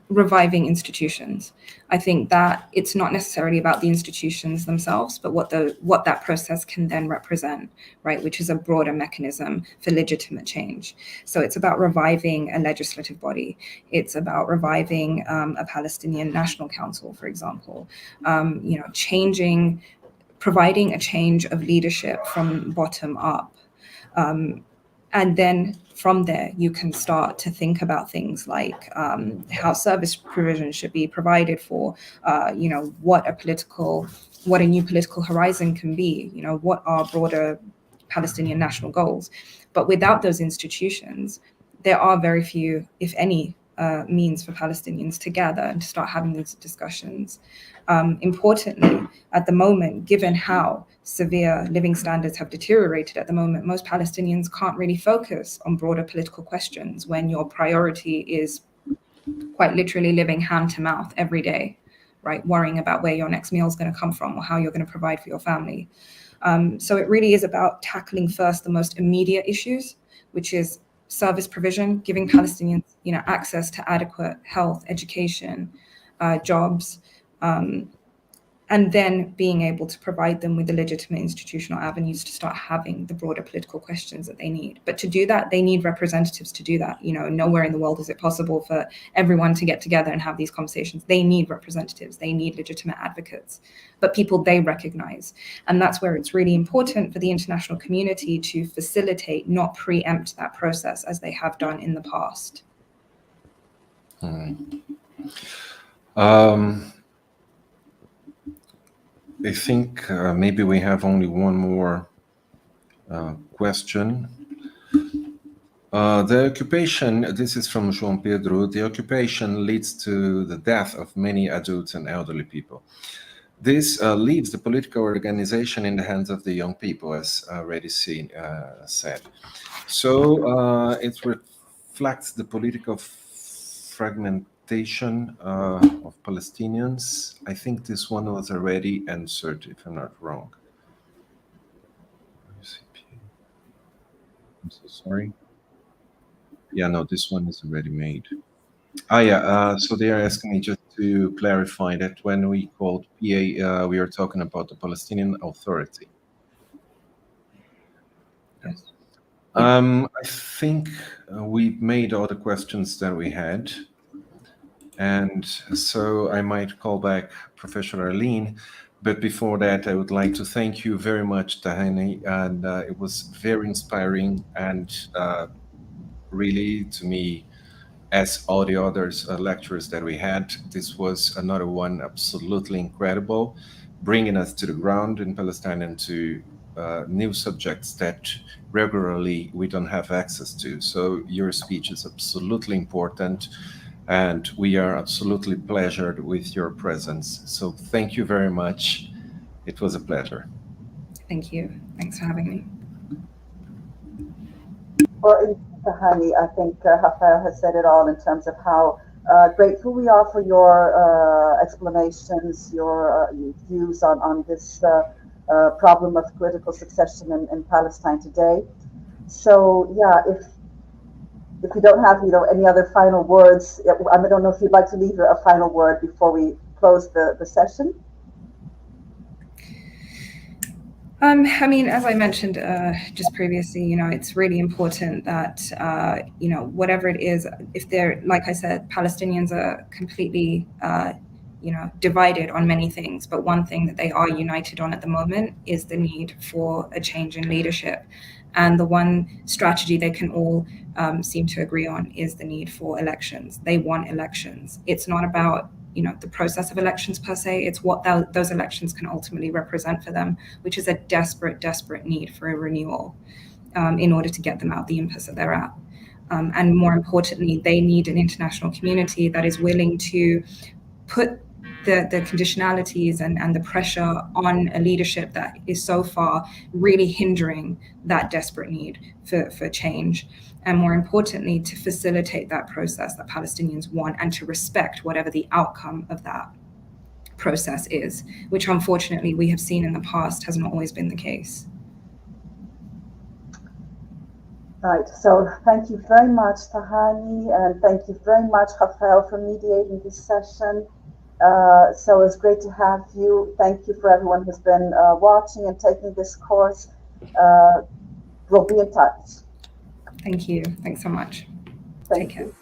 reviving institutions. I think that it's not necessarily about the institutions themselves, but what that process can then represent, right? Which is a broader mechanism for legitimate change. So it's about reviving a legislative body. It's about reviving a Palestinian National Council, for example. Providing a change of leadership from bottom up. And then from there, you can start to think about things like how service provision should be provided for, what a new political horizon can be, what are broader Palestinian national goals. But without those institutions, there are very few, if any, means for Palestinians to gather and to start having these discussions. Importantly, at the moment, given how severe living standards have deteriorated at the moment, most Palestinians can't really focus on broader political questions when your priority is quite literally living hand to mouth every day, right? Worrying about where your next meal is going to come from or how you're going to provide for your family. So it really is about tackling first the most immediate issues, which is service provision, giving Palestinians, access to adequate health, education, jobs, and then being able to provide them with the legitimate institutional avenues to start having the broader political questions that they need. But to do that, they need representatives to do that. Nowhere in the world is it possible for everyone to get together and have these conversations. They need representatives. They need legitimate advocates, but people they recognize. And that's where it's really important for the international community to facilitate, not preempt that process as they have done in the past. I think maybe we have only one more question. The occupation, this is from João Pedro, the occupation leads to the death of many adults and elderly people. This leaves the political organization in the hands of the young people, as already said. So it reflects the political fragmentation of Palestinians. I think this one was already answered, if I'm not wrong. I'm so sorry. Yeah, no, this one is already made. So they are asking me just to clarify that when we called PA, we are talking about the Palestinian Authority. Yes. I think we made all the questions that we had. And so I might call back Professor Arlene. But before that, I would like to thank you very much, Tahani. And it was very inspiring. And really, to me, as all the others lectures that we had, this was another one absolutely incredible, bringing us to the ground in Palestine and to new subjects that regularly we don't have access to. So your speech is absolutely important. and we are absolutely pleasured with your presence. So thank you very much. It was a pleasure. Thank you. Thanks for having me. Well, Tahani, I think Rafael has said it all in terms of how grateful we are for your explanations, your views on this problem of political succession in Palestine today. So yeah, if we don't have any other final words, I don't know if you'd like to leave a final word before we close the session. I mean, as I mentioned just previously, it's really important that, whatever it is, if they're, like I said, Palestinians are completely, divided on many things, but one thing that they are united on at the moment is the need for a change in leadership. And the one strategy they can all seem to agree on is the need for elections. They want elections. It's not about the process of elections per se, it's what those elections can ultimately represent for them, which is a desperate need for a renewal in order to get them out the impasse that they're at. And more importantly, they need an international community that is willing to put the conditionalities and the pressure on a leadership that is so far really hindering that desperate need for change. And more importantly, to facilitate that process that Palestinians want and to respect whatever the outcome of that process is, which unfortunately we have seen in the past has not always been the case. Right, so thank you very much, Tahani, and thank you very much, Rafael, for mediating this session. So it's great to have you. Thank you for everyone who's been watching and taking this course. We'll be in touch. Thank you. Thanks so much. Thank you.